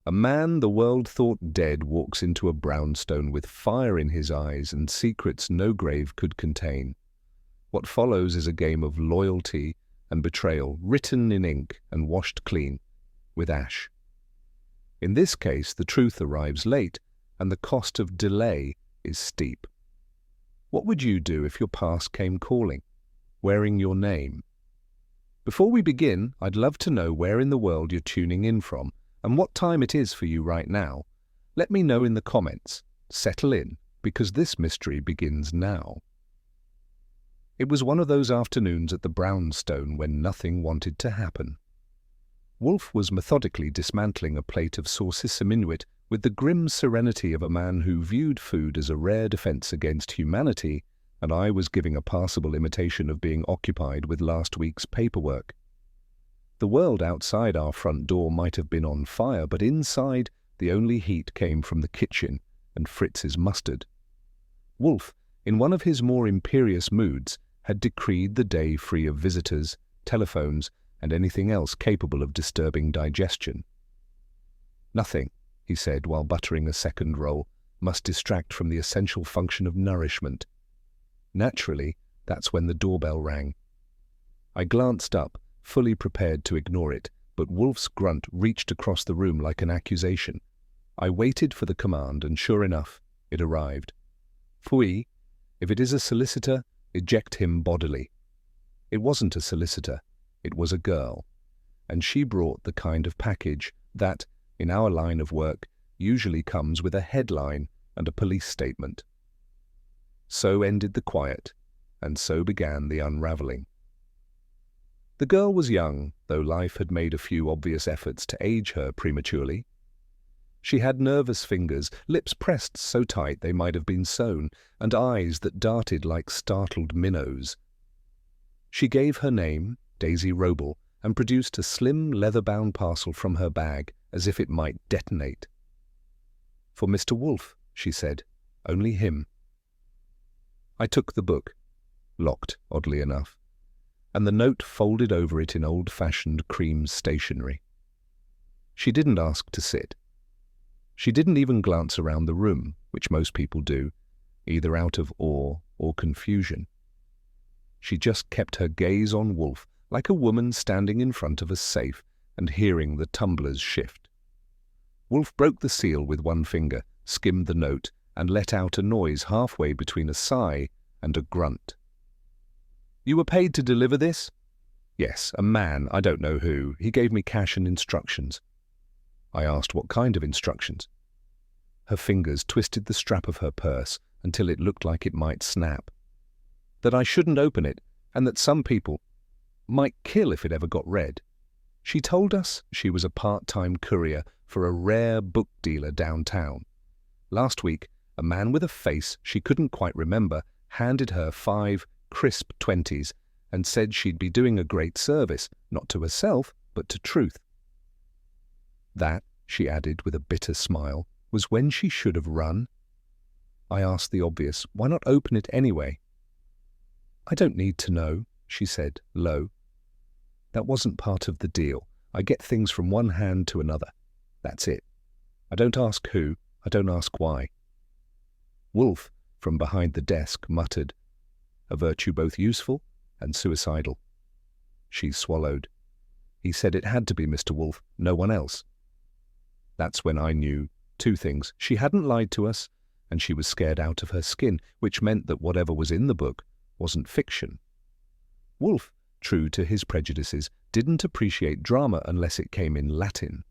A man the world thought dead walks into a brownstone with fire in his eyes and secrets no grave could contain. What follows is a game of loyalty and betrayal, written in ink and washed clean with ash. In this case, the truth arrives late, and the cost of delay is steep. What would you do if your past came calling, wearing your name? Before we begin, I'd love to know where in the world you're tuning in from and what time it is for you right now. Let me know in the comments. Settle in, because this mystery begins now. It was one of those afternoons at the brownstone when nothing wanted to happen. Wolfe was methodically dismantling a plate of saucisse minuet with the grim serenity of a man who viewed food as a rare defense against humanity, and I was giving a passable imitation of being occupied with last week's paperwork. The world outside our front door might have been on fire, but inside the only heat came from the kitchen and Fritz's mustard. Wolfe, in one of his more imperious moods, had decreed the day free of visitors, telephones, and anything else capable of disturbing digestion. Nothing, he said while buttering a second roll, must distract from the essential function of nourishment. Naturally, that's when the doorbell rang. I glanced up, fully prepared to ignore it, but Wolfe's grunt reached across the room like an accusation. I waited for the command, and sure enough, it arrived. Fui, if it is a solicitor, eject him bodily. It wasn't a solicitor. It was a girl, and she brought the kind of package that, in our line of work, usually comes with a headline and a police statement. So ended the quiet, and so began the unraveling. The girl was young, though life had made a few obvious efforts to age her prematurely. She had nervous fingers, lips pressed so tight they might have been sewn, and eyes that darted like startled minnows. She gave her name, Daisy Roble, and produced a slim leather-bound parcel from her bag as if it might detonate. For Mr. Wolfe, she said, only him. I took the book, locked, oddly enough, and the note folded over it in old-fashioned cream stationery. She didn't ask to sit. She didn't even glance around the room, which most people do, either out of awe or confusion. She just kept her gaze on Wolfe, like a woman standing in front of a safe and hearing the tumblers shift. Wolfe broke the seal with one finger, skimmed the note, and let out a noise halfway between a sigh and a grunt. "You were paid to deliver this?" "Yes, a man, I don't know who. He gave me cash and instructions." I asked what kind of instructions. Her fingers twisted the strap of her purse until it looked like it might snap. That I shouldn't open it, and that some people might kill if it ever got read. She told us she was a part-time courier for a rare book dealer downtown. Last week, a man with a face she couldn't quite remember handed her 5 crisp 20s and said she'd be doing a great service, not to herself, but to truth. That, she added with a bitter smile, was when she should have run. I asked the obvious, why not open it anyway? "I don't need to know," she said, low. "That wasn't part of the deal. I get things from one hand to another. That's it. I don't ask who, I don't ask why." Wolfe, from behind the desk, muttered, "A virtue both useful and suicidal." She swallowed. "He said it had to be Mr. Wolfe, no one else." That's when I knew 2 things. She hadn't lied to us, and she was scared out of her skin, which meant that whatever was in the book wasn't fiction. Wolfe, true to his prejudices, didn't appreciate drama unless it came in Latin.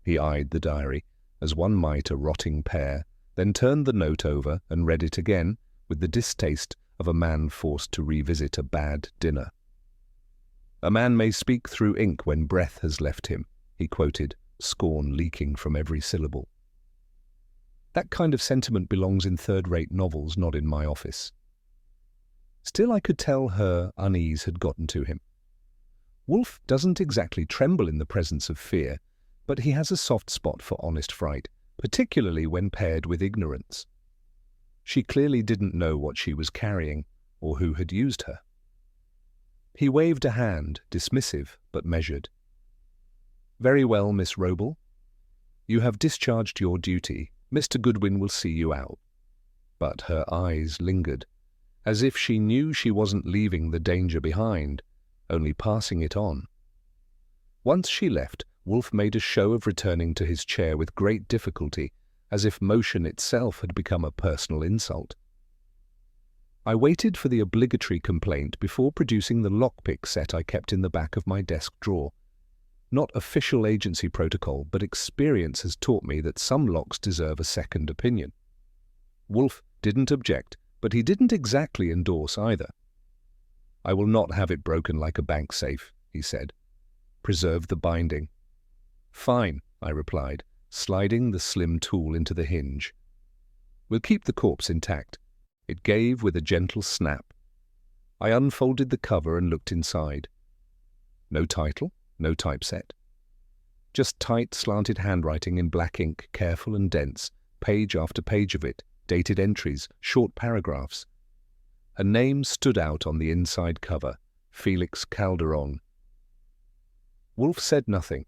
He eyed the diary, as one might a rotting pear, then turned the note over and read it again with the distaste of a man forced to revisit a bad dinner. "A man may speak through ink when breath has left him," he quoted, scorn leaking from every syllable. That kind of sentiment belongs in third-rate novels, not in my office. Still, I could tell her unease had gotten to him. Wolfe doesn't exactly tremble in the presence of fear, but he has a soft spot for honest fright, particularly when paired with ignorance. She clearly didn't know what she was carrying or who had used her. He waved a hand, dismissive but measured. "Very well, Miss Roble. "You have discharged your duty. Mr. Goodwin will see you out." But her eyes lingered, as if she knew she wasn't leaving the danger behind, only passing it on. Once she left, Wolfe made a show of returning to his chair with great difficulty, as if motion itself had become a personal insult. I waited for the obligatory complaint before producing the lockpick set I kept in the back of my desk drawer. Not official agency protocol, but experience has taught me that some locks deserve a second opinion. Wolfe didn't object, but he didn't exactly endorse either. "I will not have it broken like a bank safe," he said. "Preserve the binding." "Fine," I replied, sliding the slim tool into the hinge. "We'll keep the corpse intact." It gave with a gentle snap. I unfolded the cover and looked inside. No title, no typeset. Just tight, slanted handwriting in black ink, careful and dense, page after page of it, dated entries, short paragraphs. A name stood out on the inside cover, Felix Calderon. Wolfe said nothing,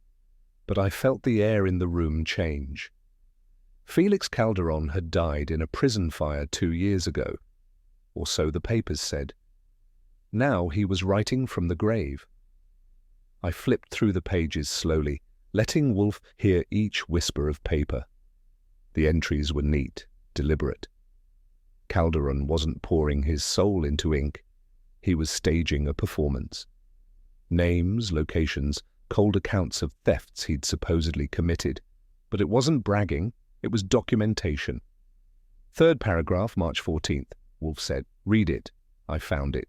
but I felt the air in the room change. Felix Calderon had died in a prison fire 2 years ago, or so the papers said. Now he was writing from the grave. I flipped through the pages slowly, letting Wolfe hear each whisper of paper. The entries were neat, deliberate. Calderon wasn't pouring his soul into ink. He was staging a performance. Names, locations, cold accounts of thefts he'd supposedly committed. But it wasn't bragging, it was documentation. "Third paragraph, March 14th, Wolfe said. "Read it." I found it.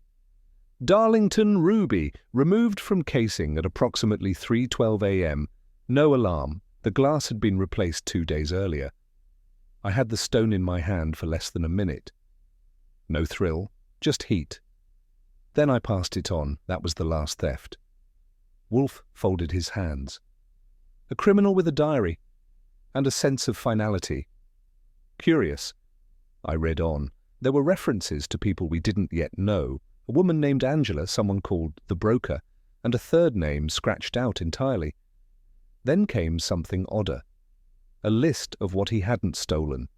"Darlington Ruby, removed from casing at approximately 3:12 a.m. No alarm. The glass had been replaced 2 days earlier. I had the stone in my hand for less than a minute. No thrill, just heat. Then I passed it on. That was the last theft." Wolfe folded his hands. "A criminal with a diary, and a sense of finality. Curious." I read on. There were references to people we didn't yet know, a woman named Angela, someone called the broker, and a third name scratched out entirely. Then came something odder. A list of what he hadn't stolen.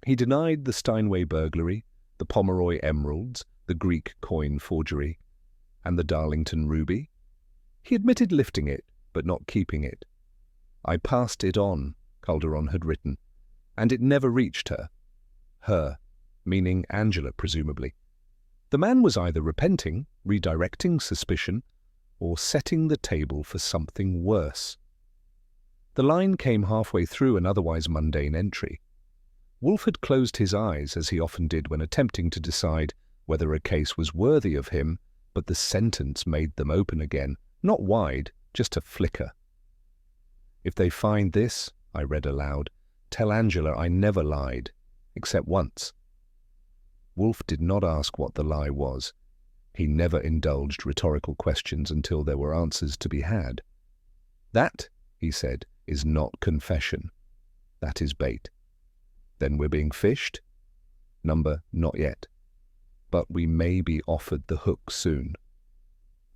He denied the Steinway burglary, the Pomeroy emeralds, the Greek coin forgery, and the Darlington ruby. He admitted lifting it, but not keeping it. "I passed it on," Calderon had written, "and it never reached her." Her, meaning Angela, presumably. The man was either repenting, redirecting suspicion, or setting the table for something worse. The line came halfway through an otherwise mundane entry. Wolfe had closed his eyes, as he often did when attempting to decide whether a case was worthy of him, but the sentence made them open again, not wide, just a flicker. "If they find this," I read aloud, "tell Angela I never lied, except once." Wolfe did not ask what the lie was. He never indulged rhetorical questions until there were answers to be had. "That," he said, "is not confession. That is bait." "Then we're being fished?" "Number, not yet. But we may be offered the hook soon."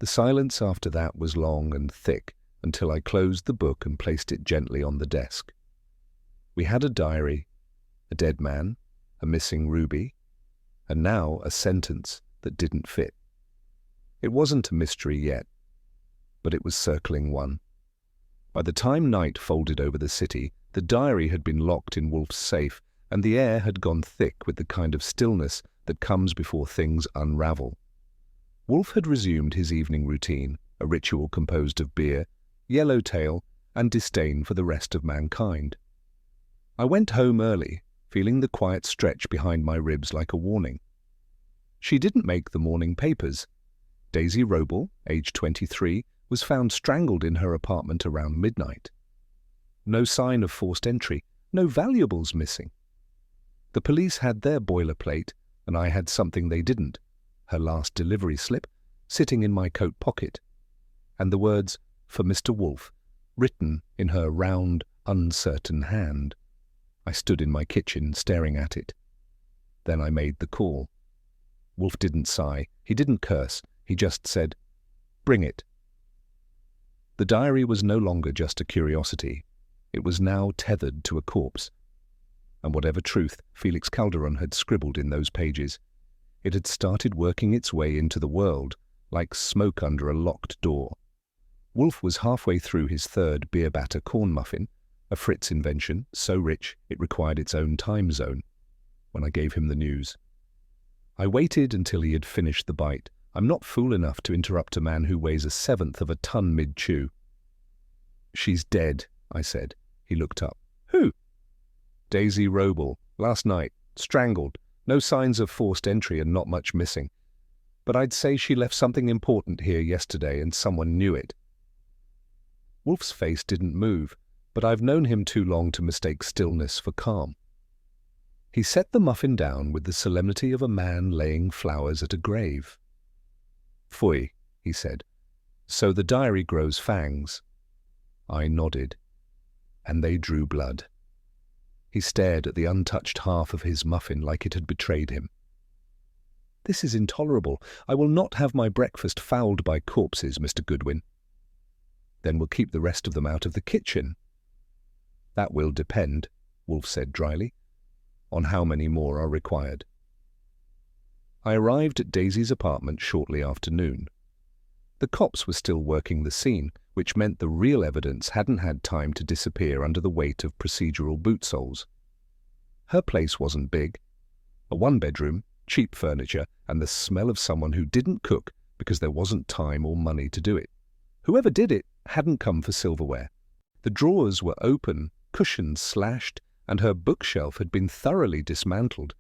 The silence after that was long and thick, until I closed the book and placed it gently on the desk. We had a diary, a dead man, a missing ruby, and now a sentence that didn't fit. It wasn't a mystery yet, but it was circling one. By the time night folded over the city, the diary had been locked in Wolfe's safe, and the air had gone thick with the kind of stillness that comes before things unravel. Wolfe had resumed his evening routine, a ritual composed of beer, yellowtail, and disdain for the rest of mankind. I went home early, feeling the quiet stretch behind my ribs like a warning. She didn't make the morning papers. Daisy Roble, aged 23, was found strangled in her apartment around midnight. No sign of forced entry, no valuables missing. The police had their boilerplate, and I had something they didn't, her last delivery slip, sitting in my coat pocket, and the words, "For Mr. Wolfe," written in her round, uncertain hand. I stood in my kitchen, staring at it. Then I made the call. Wolfe didn't sigh, he didn't curse, he just said, "Bring it." The diary was no longer just a curiosity. It was now tethered to a corpse. And whatever truth Felix Calderon had scribbled in those pages, it had started working its way into the world like smoke under a locked door. Wolfe was halfway through his third beer batter corn muffin, a Fritz invention so rich it required its own time zone, when I gave him the news. I waited until he had finished the bite. I'm not fool enough to interrupt a man who weighs 1/7 of a ton mid-chew. "She's dead," I said. He looked up. "Who?" "Daisy Roble. Last night. Strangled. No signs of forced entry and not much missing. But I'd say she left something important here yesterday and someone knew it." Wolfe's face didn't move, but I've known him too long to mistake stillness for calm. He set the muffin down with the solemnity of a man laying flowers at a grave. "Phooey," he said. "So the diary grows fangs." I nodded, and they drew blood. He stared at the untouched half of his muffin like it had betrayed him. "This is intolerable. I will not have my breakfast fouled by corpses, Mr. Goodwin." "Then we'll keep the rest of them out of the kitchen." "That will depend," Wolfe said dryly, "on how many more are required." I arrived at Daisy's apartment shortly after noon. The cops were still working the scene, which meant the real evidence hadn't had time to disappear under the weight of procedural boot soles. Her place wasn't big. A one-bedroom, cheap furniture, and the smell of someone who didn't cook because there wasn't time or money to do it. Whoever did it hadn't come for silverware. The drawers were open, cushions slashed, and her bookshelf had been thoroughly dismantled.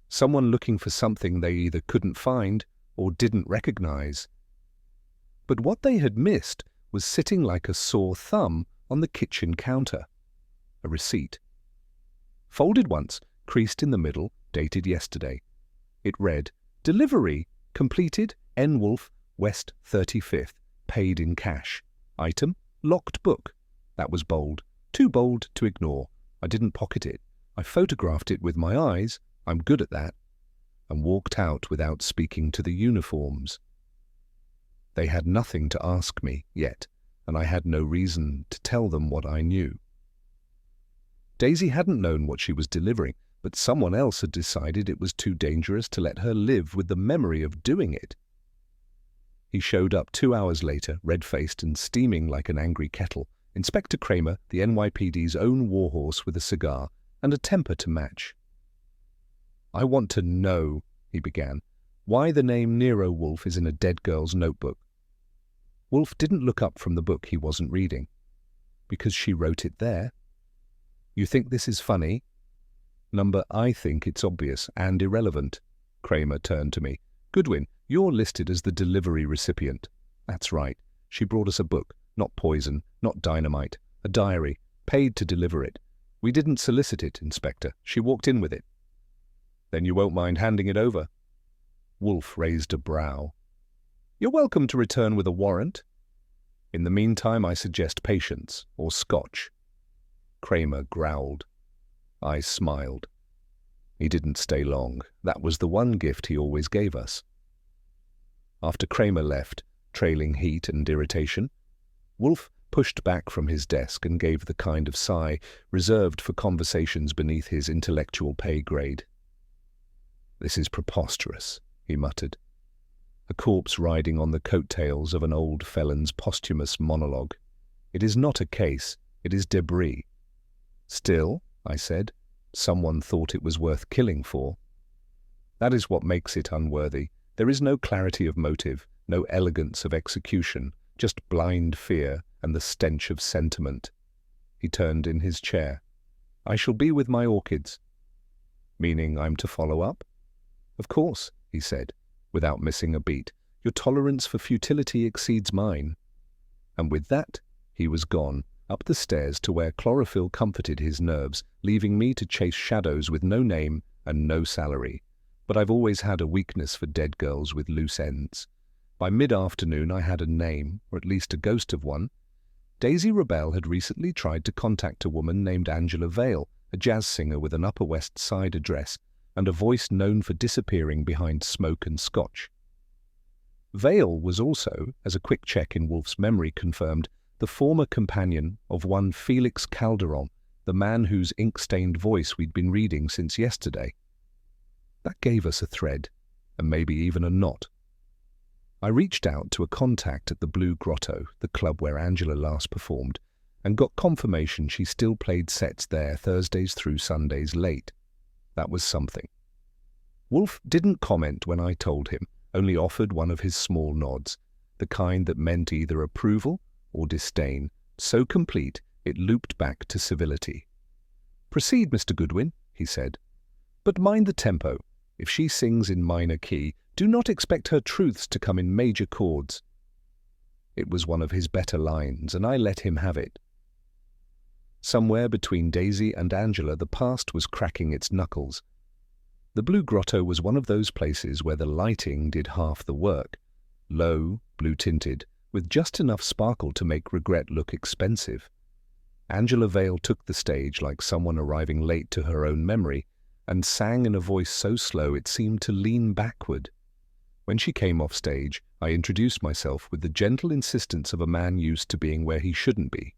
Someone looking for something they either couldn't find or didn't recognize. But what they had missed was sitting like a sore thumb on the kitchen counter. A receipt. Folded once, creased in the middle, dated yesterday. It read, "Delivery, completed, N. Wolfe, West 35th, paid in cash. Item, locked book." That was bold. Too bold to ignore. I didn't pocket it. I photographed it with my eyes, I'm good at that, and walked out without speaking to the uniforms. They had nothing to ask me yet, and I had no reason to tell them what I knew. Daisy hadn't known what she was delivering, but someone else had decided it was too dangerous to let her live with the memory of doing it. He showed up 2 hours later, red-faced and steaming like an angry kettle. Inspector Kramer, the NYPD's own warhorse with a cigar and a temper to match. "I want to know," he began, "why the name Nero Wolfe is in a dead girl's notebook." Wolfe didn't look up from the book he wasn't reading. "Because she wrote it there." "You think this is funny?" "Number, I think it's obvious and irrelevant." Kramer turned to me. "Goodwin, you're listed as the delivery recipient." "That's right. She brought us a book, not poison, not dynamite, a diary, paid to deliver it. We didn't solicit it, Inspector. She walked in with it." "Then you won't mind handing it over?" Wolfe raised a brow. "You're welcome to return with a warrant. In the meantime, I suggest patience, or scotch." Kramer growled. I smiled. He didn't stay long. That was the one gift he always gave us. After Kramer left, trailing heat and irritation, Wolfe pushed back from his desk and gave the kind of sigh reserved for conversations beneath his intellectual pay grade. "This is preposterous," he muttered. A corpse riding on the coattails of an old felon's posthumous monologue. "It is not a case, it is debris." "Still," I said, "someone thought it was worth killing for." "That is what makes it unworthy. There is no clarity of motive, no elegance of execution, just blind fear and the stench of sentiment." He turned in his chair. "I shall be with my orchids." "Meaning I'm to follow up?" "Of course," he said, without missing a beat. "Your tolerance for futility exceeds mine." And with that, he was gone, up the stairs to where chlorophyll comforted his nerves, leaving me to chase shadows with no name and no salary. But I've always had a weakness for dead girls with loose ends. By mid-afternoon I had a name, or at least a ghost of one. Daisy Rebell had recently tried to contact a woman named Angela Vale, a jazz singer with an Upper West Side address, and a voice known for disappearing behind smoke and scotch. Vale was also, as a quick check in Wolfe's memory confirmed, the former companion of one Felix Calderon, the man whose ink-stained voice we'd been reading since yesterday. That gave us a thread, and maybe even a knot. I reached out to a contact at the Blue Grotto, the club where Angela last performed, and got confirmation she still played sets there Thursdays through Sundays late. That was something. Wolfe didn't comment when I told him, only offered one of his small nods, the kind that meant either approval or disdain, so complete it looped back to civility. "Proceed, Mr. Goodwin," he said. "But mind the tempo. If she sings in minor key, do not expect her truths to come in major chords." It was one of his better lines, and I let him have it. Somewhere between Daisy and Angela, the past was cracking its knuckles. The Blue Grotto was one of those places where the lighting did half the work. Low, blue-tinted, with just enough sparkle to make regret look expensive. Angela Vale took the stage like someone arriving late to her own memory, and sang in a voice so slow it seemed to lean backward. When she came off stage, I introduced myself with the gentle insistence of a man used to being where he shouldn't be.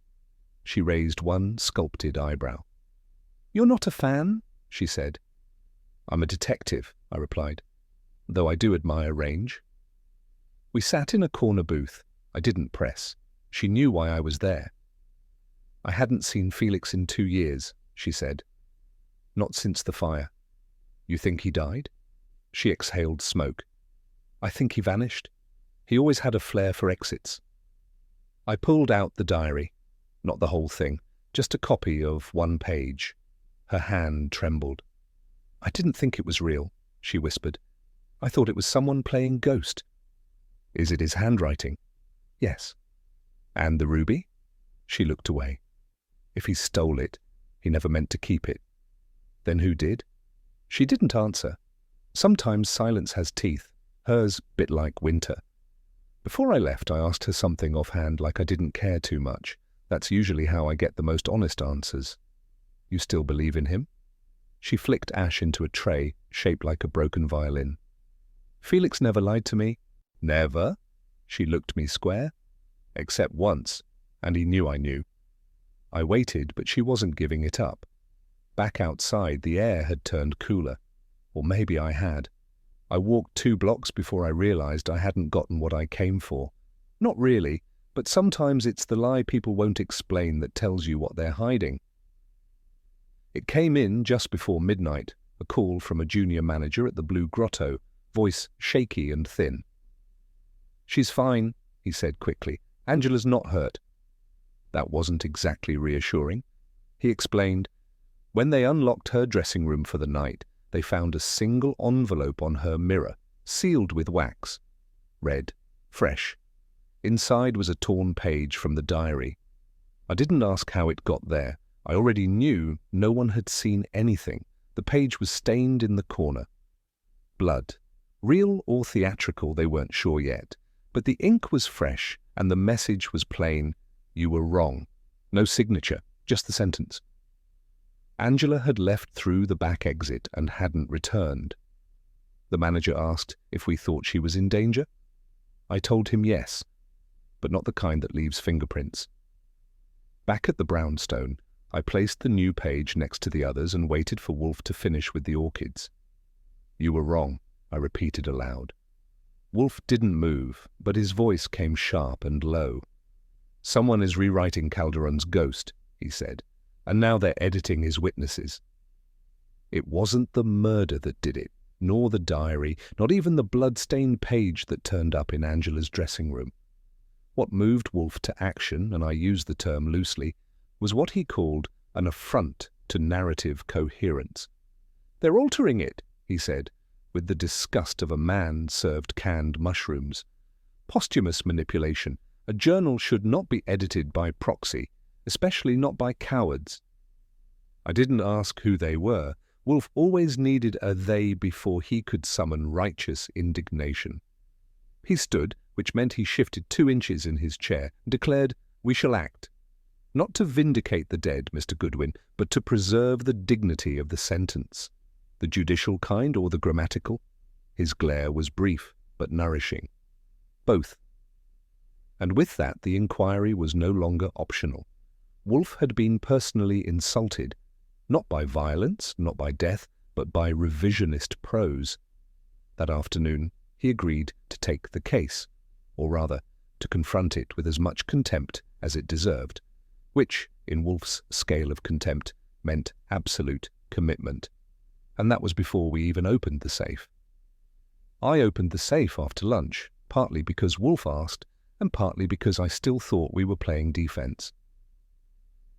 She raised one sculpted eyebrow. "You're not a fan?" she said. "I'm a detective," I replied, "though I do admire range." We sat in a corner booth. I didn't press. She knew why I was there. "I hadn't seen Felix in 2 years," she said. "Not since the fire." "You think he died?" She exhaled smoke. "I think he vanished. He always had a flair for exits." I pulled out the diary. Not the whole thing, just a copy of 1 page. Her hand trembled. "I didn't think it was real," she whispered. "I thought it was someone playing ghost." "Is it his handwriting?" "Yes." "And the ruby?" She looked away. "If he stole it, he never meant to keep it." "Then who did?" She didn't answer. Sometimes silence has teeth, hers bit like winter. Before I left, I asked her something offhand like I didn't care too much. That's usually how I get the most honest answers. "You still believe in him?" She flicked ash into a tray, shaped like a broken violin. "Felix never lied to me." "Never?" She looked me square. "Except once, and he knew I knew." I waited, but she wasn't giving it up. Back outside, the air had turned cooler. Or maybe I had. I walked 2 blocks before I realized I hadn't gotten what I came for. Not really, but sometimes it's the lie people won't explain that tells you what they're hiding. It came in just before midnight, a call from a junior manager at the Blue Grotto, voice shaky and thin. "She's fine," he said quickly. "Angela's not hurt." That wasn't exactly reassuring. He explained, when they unlocked her dressing room for the night, they found a single envelope on her mirror, sealed with wax. Red, fresh. Inside was a torn page from the diary. I didn't ask how it got there. I already knew no one had seen anything. The page was stained in the corner. Blood. Real or theatrical, they weren't sure yet. But the ink was fresh, and the message was plain. "You were wrong." No signature, just the sentence. Angela had left through the back exit and hadn't returned. The manager asked if we thought she was in danger. I told him yes, but not the kind that leaves fingerprints. Back at the brownstone, I placed the new page next to the others and waited for Wolfe to finish with the orchids. "You were wrong," I repeated aloud. Wolfe didn't move, but his voice came sharp and low. "Someone is rewriting Calderon's ghost," he said, "and now they're editing his witnesses." It wasn't the murder that did it, nor the diary, not even the blood-stained page that turned up in Angela's dressing room. What moved Wolfe to action, and I use the term loosely, was what he called an affront to narrative coherence. "They're altering it," he said, with the disgust of a man served canned mushrooms. "Posthumous manipulation. A journal should not be edited by proxy, especially not by cowards." I didn't ask who they were. Wolfe always needed a they before he could summon righteous indignation. He stood, which meant he shifted 2 inches in his chair, and declared, "We shall act. Not to vindicate the dead, Mr. Goodwin, but to preserve the dignity of the sentence. The judicial kind or the grammatical?" His glare was brief, but nourishing. "Both." And with that, the inquiry was no longer optional. Wolfe had been personally insulted, not by violence, not by death, but by revisionist prose. That afternoon, he agreed to take the case, or rather, to confront it with as much contempt as it deserved, which, in Wolfe's scale of contempt, meant absolute commitment. And that was before we even opened the safe. I opened the safe after lunch, partly because Wolfe asked, and partly because I still thought we were playing defense.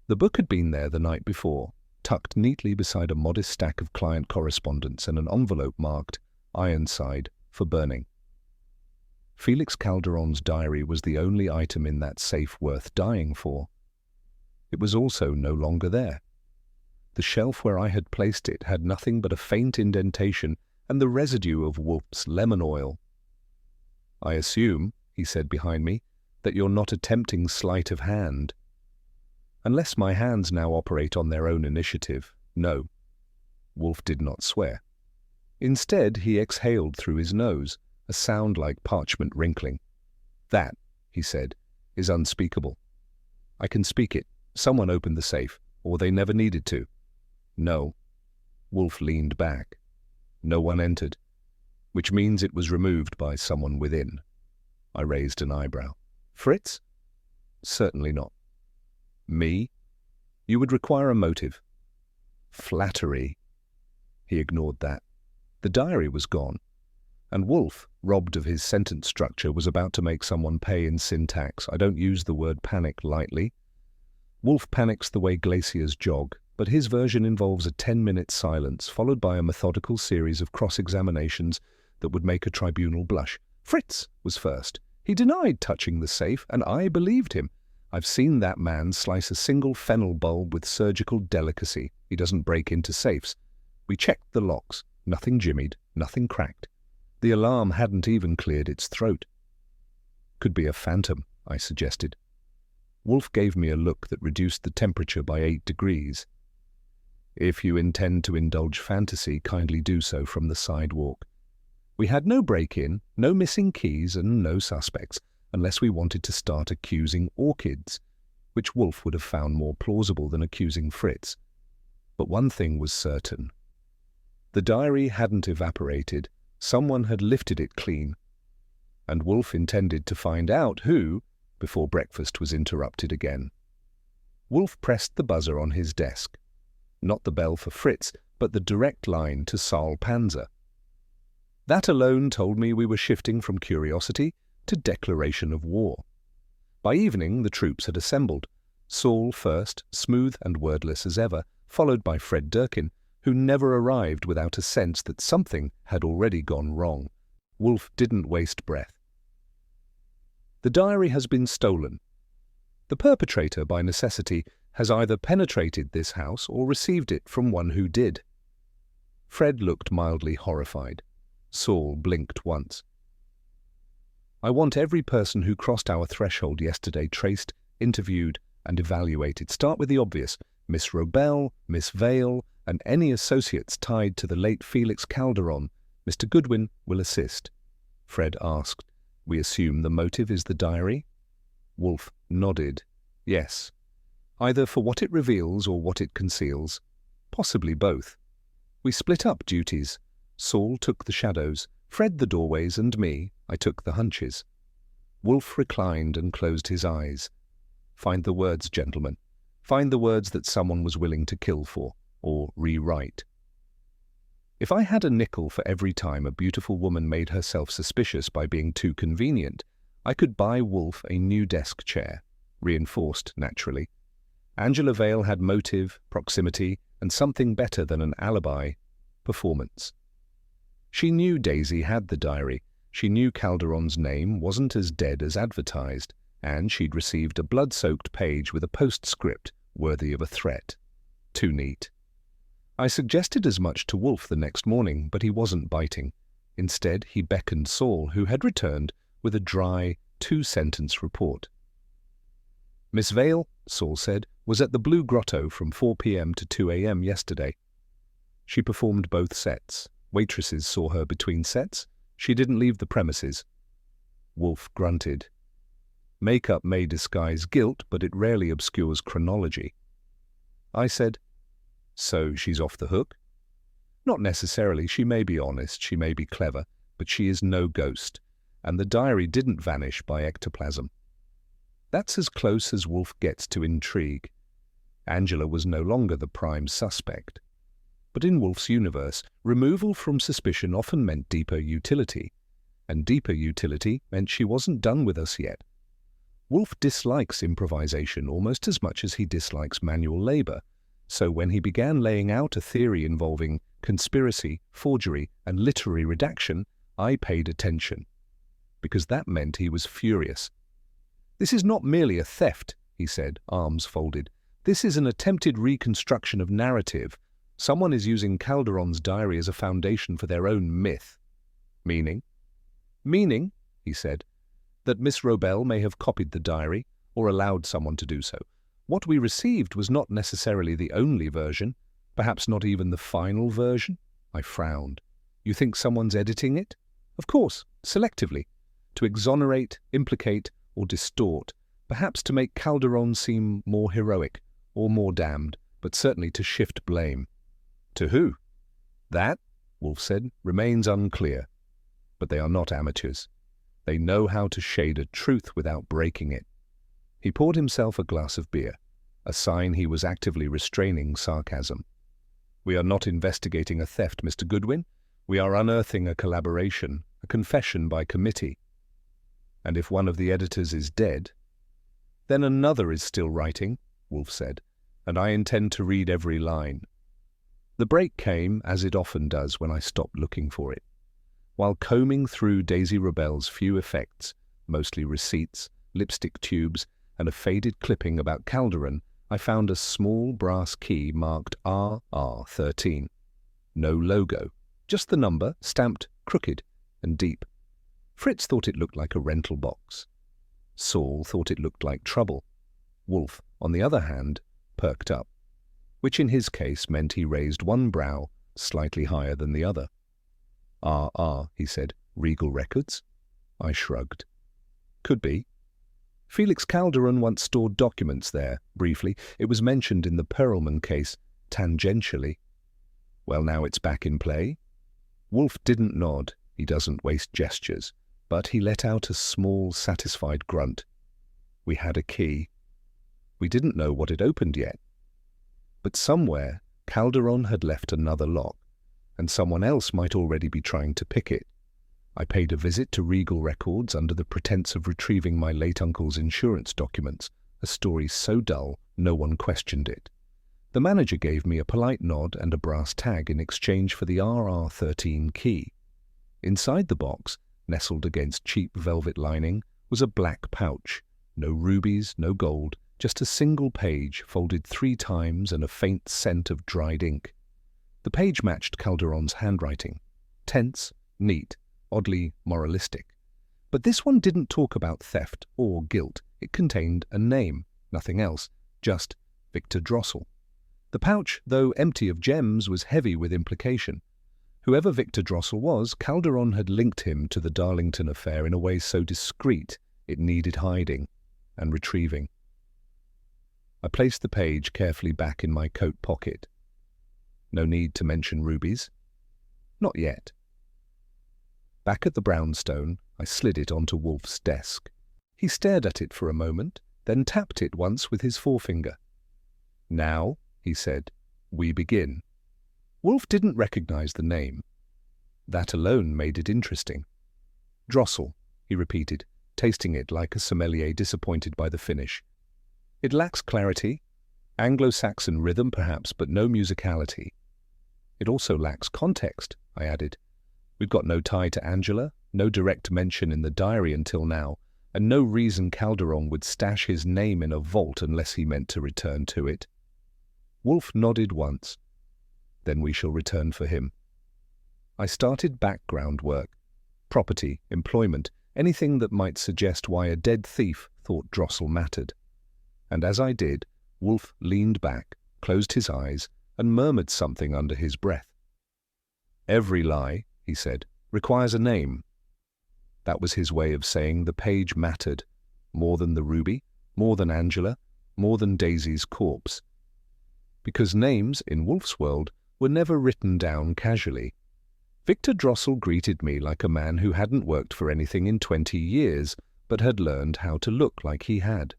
The book had been there the night before, tucked neatly beside a modest stack of client correspondence and an envelope marked Ironside for burning. Felix Calderon's diary was the only item in that safe worth dying for. It was also no longer there. The shelf where I had placed it had nothing but a faint indentation and the residue of Wolfe's lemon oil. "I assume," he said behind me, "that you're not attempting sleight of hand." Unless my hands now operate on their own initiative, no. Wolfe did not swear. Instead, he exhaled through his nose, a sound like parchment wrinkling. "That," he said, "is unspeakable. I can speak it. Someone opened the safe, or they never needed to." "No." Wolfe leaned back. "No one entered, which means it was removed by someone within." I raised an eyebrow. "Fritz?" "Certainly not." "Me?" "You would require a motive." "Flattery." He ignored that. The diary was gone, and Wolfe, robbed of his sentence structure, was about to make someone pay in syntax. I don't use the word panic lightly. Wolfe panics the way glaciers jog, but his version involves a 10-minute silence, followed by a methodical series of cross-examinations that would make a tribunal blush. "Fritz was first. He denied touching the safe, and I believed him. I've seen that man slice a single fennel bulb with surgical delicacy. He doesn't break into safes. We checked the locks. Nothing jimmied, nothing cracked. The alarm hadn't even cleared its throat." "Could be a phantom," I suggested. Wolfe gave me a look that reduced the temperature by 8 degrees. "If you intend to indulge fantasy, kindly do so from the sidewalk. We had no break-in, no missing keys, and no suspects, unless we wanted to start accusing orchids, which Wolfe would have found more plausible than accusing Fritz. But one thing was certain. The diary hadn't evaporated. Someone had lifted it clean. And Wolfe intended to find out who, before breakfast was interrupted again. Wolfe pressed the buzzer on his desk. Not the bell for Fritz, but the direct line to Saul Panzer. That alone told me we were shifting from curiosity to declaration of war. By evening, the troops had assembled. Saul first, smooth and wordless as ever, followed by Fred Durkin, who never arrived without a sense that something had already gone wrong. Wolfe didn't waste breath. "The diary has been stolen. The perpetrator, by necessity, has either penetrated this house or received it from one who did." Fred looked mildly horrified. Saul blinked once. "I want every person who crossed our threshold yesterday traced, interviewed, and evaluated. Start with the obvious. Miss Robel, Miss Vale, and any associates tied to the late Felix Calderon. Mr. Goodwin will assist." Fred asked, "We assume the motive is the diary?" Wolfe nodded. "Yes. Either for what it reveals or what it conceals. Possibly both. We split up duties. Saul took the shadows, Fred the doorways, and I took the hunches." Wolfe reclined and closed his eyes. "Find the words, gentlemen. Find the words that someone was willing to kill for, or rewrite. If I had a nickel for every time a beautiful woman made herself suspicious by being too convenient, I could buy Wolfe a new desk chair, reinforced naturally. Angela Vale had motive, proximity, and something better than an alibi: performance. She knew Daisy had the diary. She knew Calderon's name wasn't as dead as advertised, and she'd received a blood-soaked page with a postscript worthy of a threat. Too neat. I suggested as much to Wolfe the next morning, but he wasn't biting. Instead, he beckoned Saul, who had returned, with a dry, 2-sentence report. "Miss Vale," Saul said, "was at the Blue Grotto from 4 p.m. to 2 a.m. yesterday. She performed both sets. Waitresses saw her between sets. She didn't leave the premises." Wolfe grunted. Makeup may disguise guilt, but it rarely obscures chronology. I said, "So she's off the hook?" "Not necessarily. She may be honest, she may be clever, but she is no ghost, and the diary didn't vanish by ectoplasm." That's as close as Wolfe gets to intrigue. Angela was no longer the prime suspect. But in Wolfe's universe, removal from suspicion often meant deeper utility, and deeper utility meant she wasn't done with us yet. Wolfe dislikes improvisation almost as much as he dislikes manual labor, so when he began laying out a theory involving conspiracy, forgery, and literary redaction, I paid attention, because that meant he was furious. "This is not merely a theft," he said, arms folded. "This is an attempted reconstruction of narrative. Someone is using Calderon's diary as a foundation for their own myth." "Meaning?" "Meaning," he said, "that Miss Robel may have copied the diary, or allowed someone to do so. What we received was not necessarily the only version, perhaps not even the final version." I frowned. "You think someone's editing it?" "Of course, selectively, to exonerate, implicate, or distort, perhaps to make Calderon seem more heroic, or more damned, but certainly to shift blame." "To who?" "That," Wolfe said, "remains unclear. But they are not amateurs. They know how to shade a truth without breaking it." He poured himself a glass of beer, a sign he was actively restraining sarcasm. "We are not investigating a theft, Mr. Goodwin. We are unearthing a collaboration, a confession by committee. And if one of the editors is dead, then another is still writing," Wolfe said, "and I intend to read every line." The break came, as it often does when I stopped looking for it. While combing through Daisy Robel's few effects, mostly receipts, lipstick tubes, and a faded clipping about Calderon, I found a small brass key marked RR13. No logo, just the number, stamped crooked and deep. Fritz thought it looked like a rental box. Saul thought it looked like trouble. Wolfe, on the other hand, perked up, which in his case meant he raised one brow slightly higher than the other. "RR," he said, "Regal Records?" I shrugged. "Could be. Felix Calderon once stored documents there, briefly. It was mentioned in the Perelman case, tangentially." "Well, now it's back in play?" Wolfe didn't nod. He doesn't waste gestures. But he let out a small, satisfied grunt. "We had a key. We didn't know what it opened yet. But somewhere, Calderon had left another lock, and someone else might already be trying to pick it. I paid a visit to Regal Records under the pretense of retrieving my late uncle's insurance documents, a story so dull no one questioned it. The manager gave me a polite nod and a brass tag in exchange for the RR13 key. Inside the box, nestled against cheap velvet lining, was a black pouch. No rubies, no gold, just a single page folded 3 times and a faint scent of dried ink. The page matched Calderon's handwriting. Tense, neat, oddly moralistic. But this one didn't talk about theft or guilt. It contained a name, nothing else, just Victor Drossel. The pouch, though empty of gems, was heavy with implication. Whoever Victor Drossel was, Calderon had linked him to the Darlington affair in a way so discreet it needed hiding and retrieving. I placed the page carefully back in my coat pocket. No need to mention rubies. Not yet. Back at the brownstone, I slid it onto Wolfe's desk. He stared at it for a moment, then tapped it once with his forefinger. "Now," he said, "we begin." Wolfe didn't recognize the name. That alone made it interesting. "Drossel," he repeated, tasting it like a sommelier disappointed by the finish. "It lacks clarity, Anglo-Saxon rhythm perhaps, but no musicality. It also lacks context," I added. "We've got no tie to Angela, no direct mention in the diary until now, and no reason Calderon would stash his name in a vault unless he meant to return to it." Wolfe nodded once. "Then we shall return for him." I started background work, property, employment, anything that might suggest why a dead thief thought Drossel mattered. And as I did, Wolfe leaned back, closed his eyes, and murmured something under his breath. "Every lie," he said, "requires a name." That was his way of saying the page mattered, More than the ruby, more than Angela, more than Daisy's corpse. Because names, in Wolfe's world, were never written down casually. Victor Drossel greeted me like a man who hadn't worked for anything in 20 years, but had learned how to look like he had.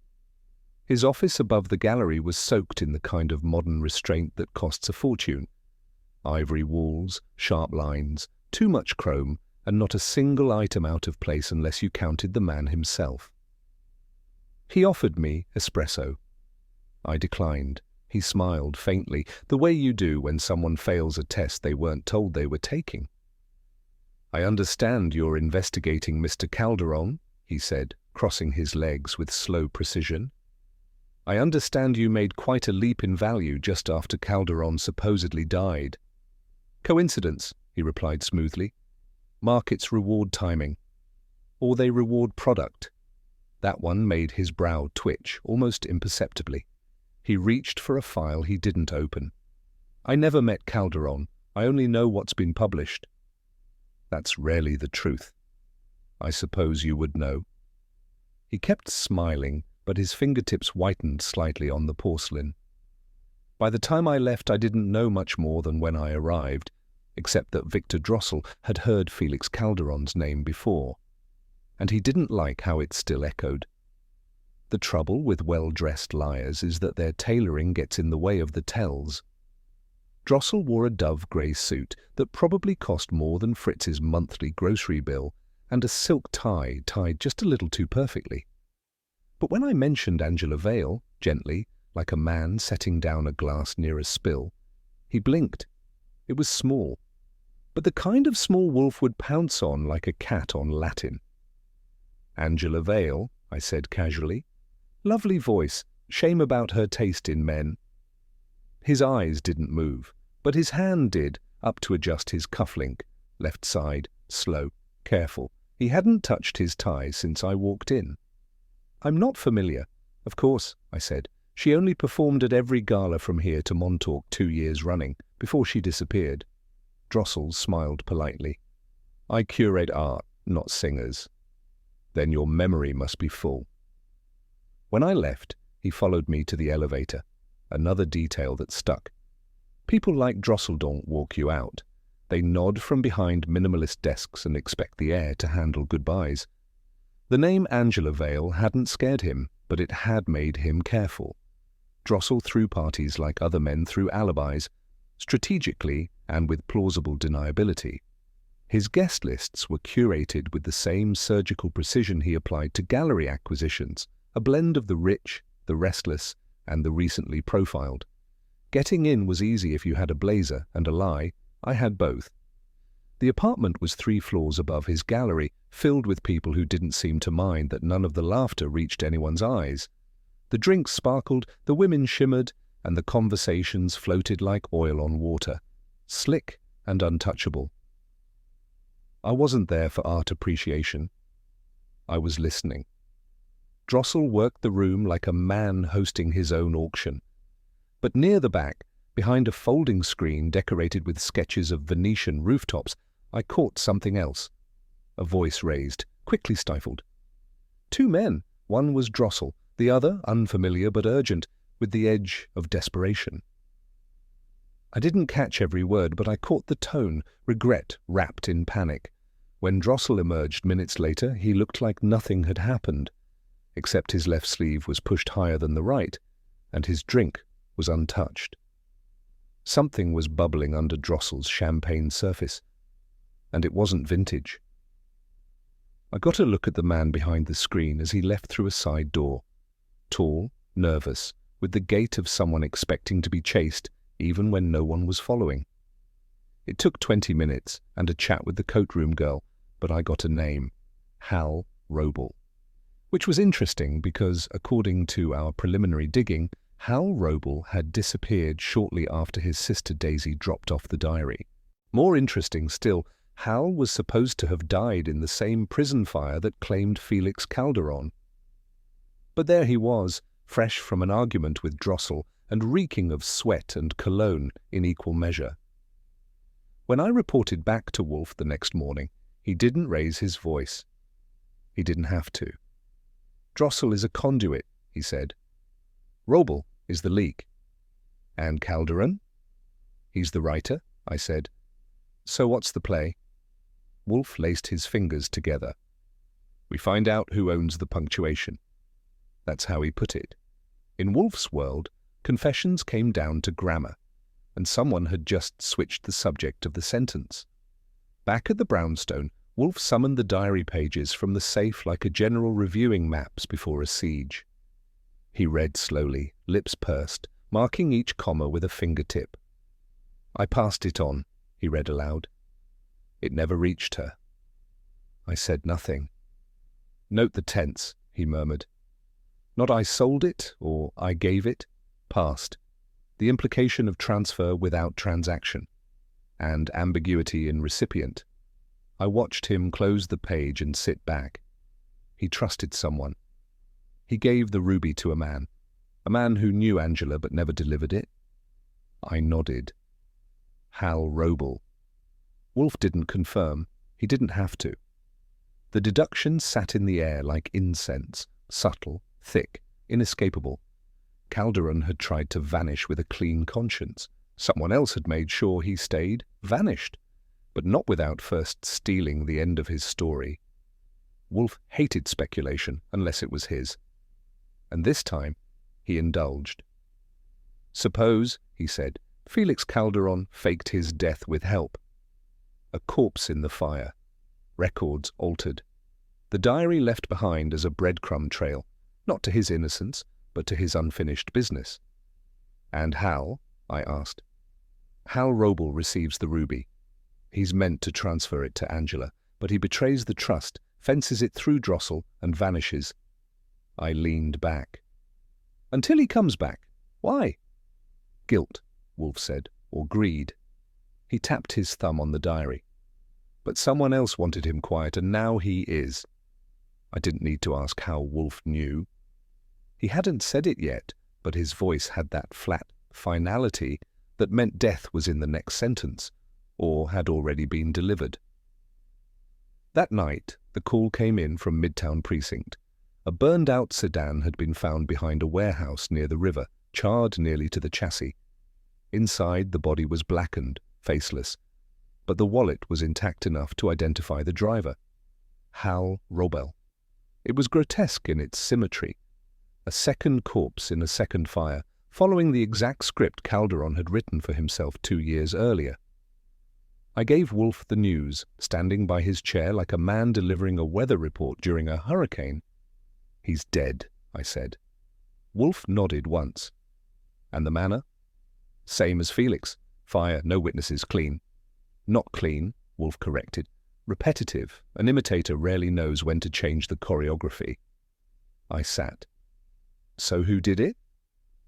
His office above the gallery was soaked in the kind of modern restraint that costs a fortune. Ivory walls, sharp lines, too much chrome, and not a single item out of place unless you counted the man himself. He offered me espresso. I declined. He smiled faintly, the way you do when someone fails a test they weren't told they were taking. "I understand you're investigating Mr. Calderon," he said, crossing his legs with slow precision. "I understand you made quite a leap in value just after Calderon supposedly died." "Coincidence," he replied smoothly. "Markets reward timing. Or they reward product." That one made his brow twitch, almost imperceptibly. He reached for a file he didn't open. "I never met Calderon. I only know what's been published." "That's rarely the truth." "I suppose you would know." He kept smiling, but his fingertips whitened slightly on the porcelain. "By the time I left, I didn't know much more than when I arrived, except that Victor Drossel had heard Felix Calderon's name before, and he didn't like how it still echoed. The trouble with well-dressed liars is that their tailoring gets in the way of the tells. Drossel wore a dove-grey suit that probably cost more than Fritz's monthly grocery bill and a silk tie tied just a little too perfectly. But when I mentioned Angela Vale, gently, like a man setting down a glass near a spill, he blinked. It was small, but the kind of small Wolfe would pounce on like a cat on Latin. "Angela Vale," I said casually. "Lovely voice. Shame about her taste in men." His eyes didn't move, but his hand did, up to adjust his cufflink. Left side, slow, careful. He hadn't touched his tie since I walked in. "I'm not familiar." "Of course," I said. "She only performed at every gala from here to Montauk 2 years running, before she disappeared." Drossel smiled politely. "I curate art, not singers." "Then your memory must be full." When I left, he followed me to the elevator, another detail that stuck. People like Drossel don't walk you out. They nod from behind minimalist desks and expect the air to handle goodbyes. The name Angela Vale hadn't scared him, but it had made him careful. Drossel threw parties like other men threw alibis, strategically and with plausible deniability. His guest lists were curated with the same surgical precision he applied to gallery acquisitions, a blend of the rich, the restless, and the recently profiled. Getting in was easy if you had a blazer and a lie. I had both. The apartment was 3 floors above his gallery, filled with people who didn't seem to mind that none of the laughter reached anyone's eyes. The drinks sparkled, the women shimmered, and the conversations floated like oil on water, slick and untouchable. I wasn't there for art appreciation. I was listening. Drossel worked the room like a man hosting his own auction. But near the back, behind a folding screen decorated with sketches of Venetian rooftops, I caught something else. A voice raised, quickly stifled. 2 men. One was Drossel, the other, unfamiliar but urgent, with the edge of desperation. I didn't catch every word, but I caught the tone, regret wrapped in panic. When Drossel emerged minutes later, he looked like nothing had happened, except his left sleeve was pushed higher than the right, and his drink was untouched. Something was bubbling under Drossel's champagne surface, and it wasn't vintage. I got a look at the man behind the screen as he left through a side door. Tall, nervous, with the gait of someone expecting to be chased even when no one was following. It took 20 minutes and a chat with the coat-room girl, but I got a name, Hal Roble. Which was interesting because, according to our preliminary digging, Hal Roble had disappeared shortly after his sister Daisy dropped off the diary. More interesting still, Hal was supposed to have died in the same prison fire that claimed Felix Calderon. But there he was, fresh from an argument with Drossel and reeking of sweat and cologne in equal measure. When I reported back to Wolfe the next morning, he didn't raise his voice. He didn't have to. Drossel is a conduit, he said. Roble is the leak. And Calderon? He's the writer, I said. So what's the play? Wolfe laced his fingers together. We find out who owns the punctuation. That's how he put it. In Wolfe's world, confessions came down to grammar, and someone had just switched the subject of the sentence. Back at the brownstone, Wolfe summoned the diary pages from the safe like a general reviewing maps before a siege. He read slowly, lips pursed, marking each comma with a fingertip. I passed it on, he read aloud. It never reached her. I said nothing. Note the tense, he murmured. Not I sold it, or I gave it, past. The implication of transfer without transaction, and ambiguity in recipient. I watched him close the page and sit back. He trusted someone. He gave the ruby to a man who knew Angela but never delivered it. I nodded. Hal Roble. Wolfe didn't confirm. He didn't have to. The deduction sat in the air like incense, subtle, thick, inescapable. Calderon had tried to vanish with a clean conscience. Someone else had made sure he stayed, vanished, but not without first stealing the end of his story. Wolfe hated speculation unless it was his. And this time, he indulged. Suppose, he said, Felix Calderon faked his death with help. A corpse in the fire. Records altered. The diary left behind as a breadcrumb trail, not to his innocence, but to his unfinished business. And Hal? I asked. Hal Roble receives the ruby. He's meant to transfer it to Angela, but he betrays the trust, fences it through Drossel, and vanishes. I leaned back. Until he comes back. Why? Guilt, Wolfe said, or greed. He tapped his thumb on the diary. But someone else wanted him quiet, and now he is. I didn't need to ask how Wolfe knew. He hadn't said it yet, but his voice had that flat finality that meant death was in the next sentence, or had already been delivered. That night, the call came in from Midtown Precinct. A burned-out sedan had been found behind a warehouse near the river, charred nearly to the chassis. Inside, the body was blackened, faceless, but the wallet was intact enough to identify the driver. Hal Roble. It was grotesque in its symmetry. A second corpse in a second fire, following the exact script Calderon had written for himself 2 years earlier. I gave Wolfe the news, standing by his chair like a man delivering a weather report during a hurricane. He's dead, I said. Wolfe nodded once. And the manner? Same as Felix. Fire, no witnesses, clean. Not clean, Wolfe corrected. Repetitive. An imitator rarely knows when to change the choreography. I sat. So who did it?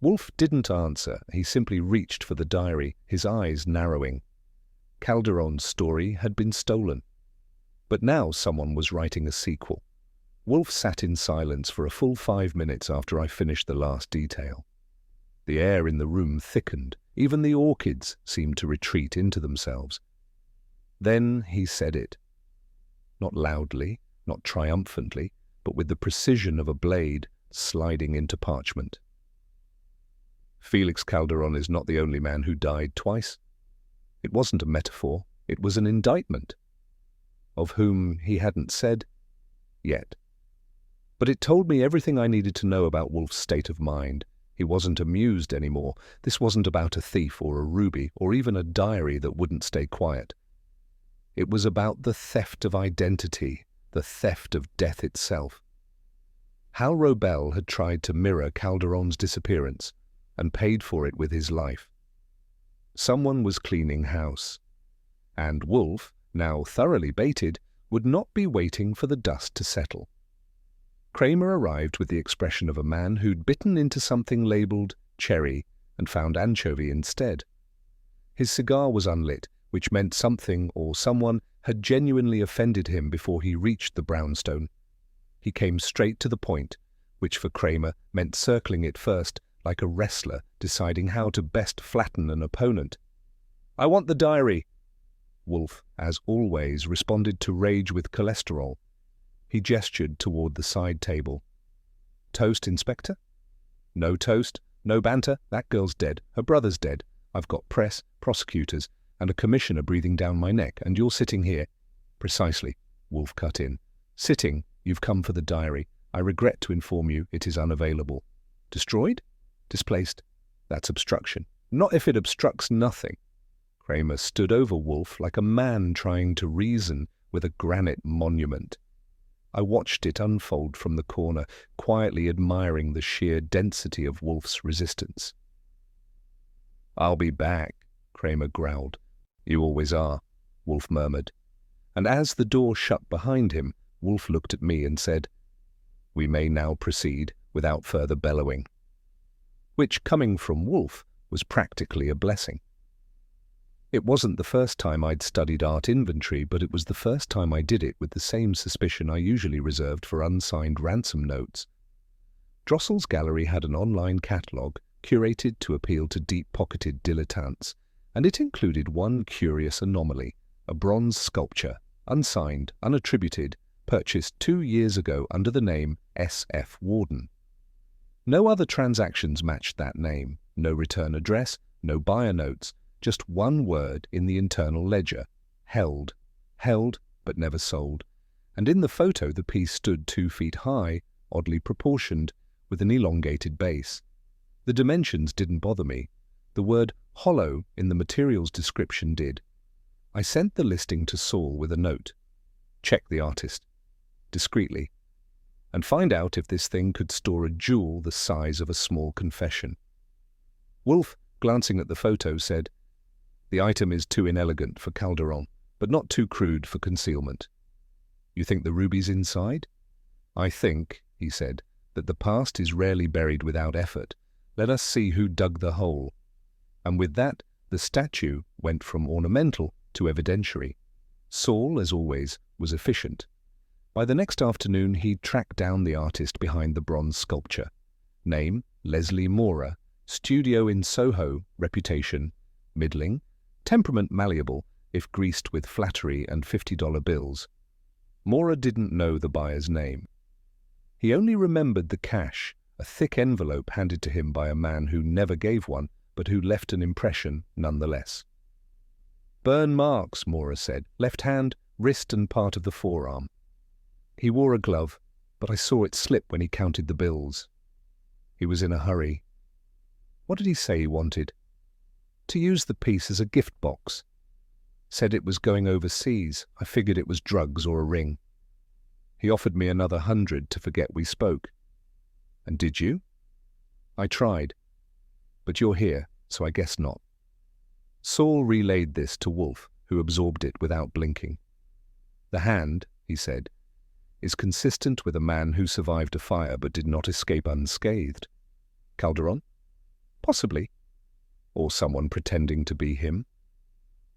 Wolfe didn't answer. He simply reached for the diary, his eyes narrowing. Calderon's story had been stolen. But now someone was writing a sequel. Wolfe sat in silence for a full 5 minutes after I finished the last detail. The air in the room thickened. Even the orchids seemed to retreat into themselves. Then he said it. Not loudly, not triumphantly, but with the precision of a blade sliding into parchment. Felix Calderon is not the only man who died twice. It wasn't a metaphor, it was an indictment, of whom he hadn't said yet. But it told me everything I needed to know about Wolfe's state of mind. He wasn't amused anymore. This wasn't about a thief or a ruby, or even a diary that wouldn't stay quiet. It was about the theft of identity, the theft of death itself. Hal Roble had tried to mirror Calderon's disappearance, and paid for it with his life. Someone was cleaning house, and Wolfe, now thoroughly baited, would not be waiting for the dust to settle. Kramer arrived with the expression of a man who'd bitten into something labelled cherry and found anchovy instead. His cigar was unlit, which meant something or someone had genuinely offended him before he reached the brownstone. He came straight to the point, which for Kramer meant circling it first, like a wrestler deciding how to best flatten an opponent. "I want the diary." Wolfe, as always, responded to rage with cholesterol. He gestured toward the side table. Toast, Inspector? No toast, no banter. That girl's dead. Her brother's dead. I've got press, prosecutors, and a commissioner breathing down my neck, and you're sitting here. Precisely, Wolfe cut in. Sitting, you've come for the diary. I regret to inform you it is unavailable. Destroyed? Displaced? That's obstruction. Not if it obstructs nothing. Kramer stood over Wolfe like a man trying to reason with a granite monument. I watched it unfold from the corner, quietly admiring the sheer density of Wolfe's resistance. "I'll be back," Kramer growled. "You always are," Wolfe murmured. And as the door shut behind him, Wolfe looked at me and said, "We may now proceed without further bellowing." Which, coming from Wolfe, was practically a blessing. It wasn't the first time I'd studied art inventory, but it was the first time I did it with the same suspicion I usually reserved for unsigned ransom notes. Drossel's gallery had an online catalogue curated to appeal to deep-pocketed dilettantes, and it included one curious anomaly, a bronze sculpture, unsigned, unattributed, purchased 2 years ago under the name S.F. Warden. No other transactions matched that name, no return address, no buyer notes, just one word in the internal ledger, held, but never sold. And in the photo the piece stood 2 feet high, oddly proportioned, with an elongated base. The dimensions didn't bother me. The word hollow in the materials description did. I sent the listing to Saul with a note. Check the artist, discreetly, and find out if this thing could store a jewel the size of a small confession. Wolfe, glancing at the photo, said, "The item is too inelegant for Calderon, but not too crude for concealment." "You think the ruby's inside?" "I think," he said, "that the past is rarely buried without effort. Let us see who dug the hole." And with that, the statue went from ornamental to evidentiary. Saul, as always, was efficient. By the next afternoon, he'd tracked down the artist behind the bronze sculpture. Name, Leslie Mora. Studio in Soho. Reputation, middling. Temperament malleable, if greased with flattery and $50 bills. Mora didn't know the buyer's name. He only remembered the cash, a thick envelope handed to him by a man who never gave one, but who left an impression nonetheless. "Burn marks," Mora said. "Left hand, wrist and part of the forearm." He wore a glove, but I saw it slip when he counted the bills. He was in a hurry. What did he say he wanted? To use the piece as a gift box. Said it was going overseas. I figured it was drugs or a ring. He offered me another 100 to forget we spoke. And did you? I tried. But you're here, so I guess not. Saul relayed this to Wolfe, who absorbed it without blinking. "The hand," he said, "is consistent with a man who survived a fire but did not escape unscathed. Calderon? Possibly. Or someone pretending to be him."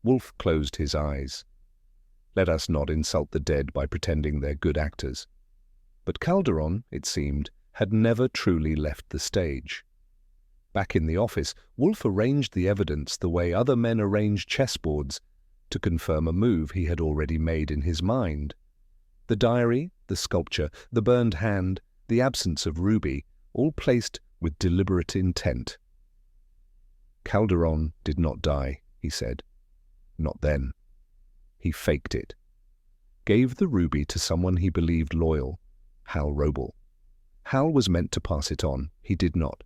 Wolfe closed his eyes. Let us not insult the dead by pretending they're good actors. But Calderon, it seemed, had never truly left the stage. Back in the office, Wolfe arranged the evidence the way other men arrange chessboards to confirm a move he had already made in his mind. The diary, the sculpture, the burned hand, the absence of ruby, all placed with deliberate intent. "Calderon did not die," he said. "Not then. He faked it. Gave the ruby to someone he believed loyal, Hal Roble. Hal was meant to pass it on. He did not.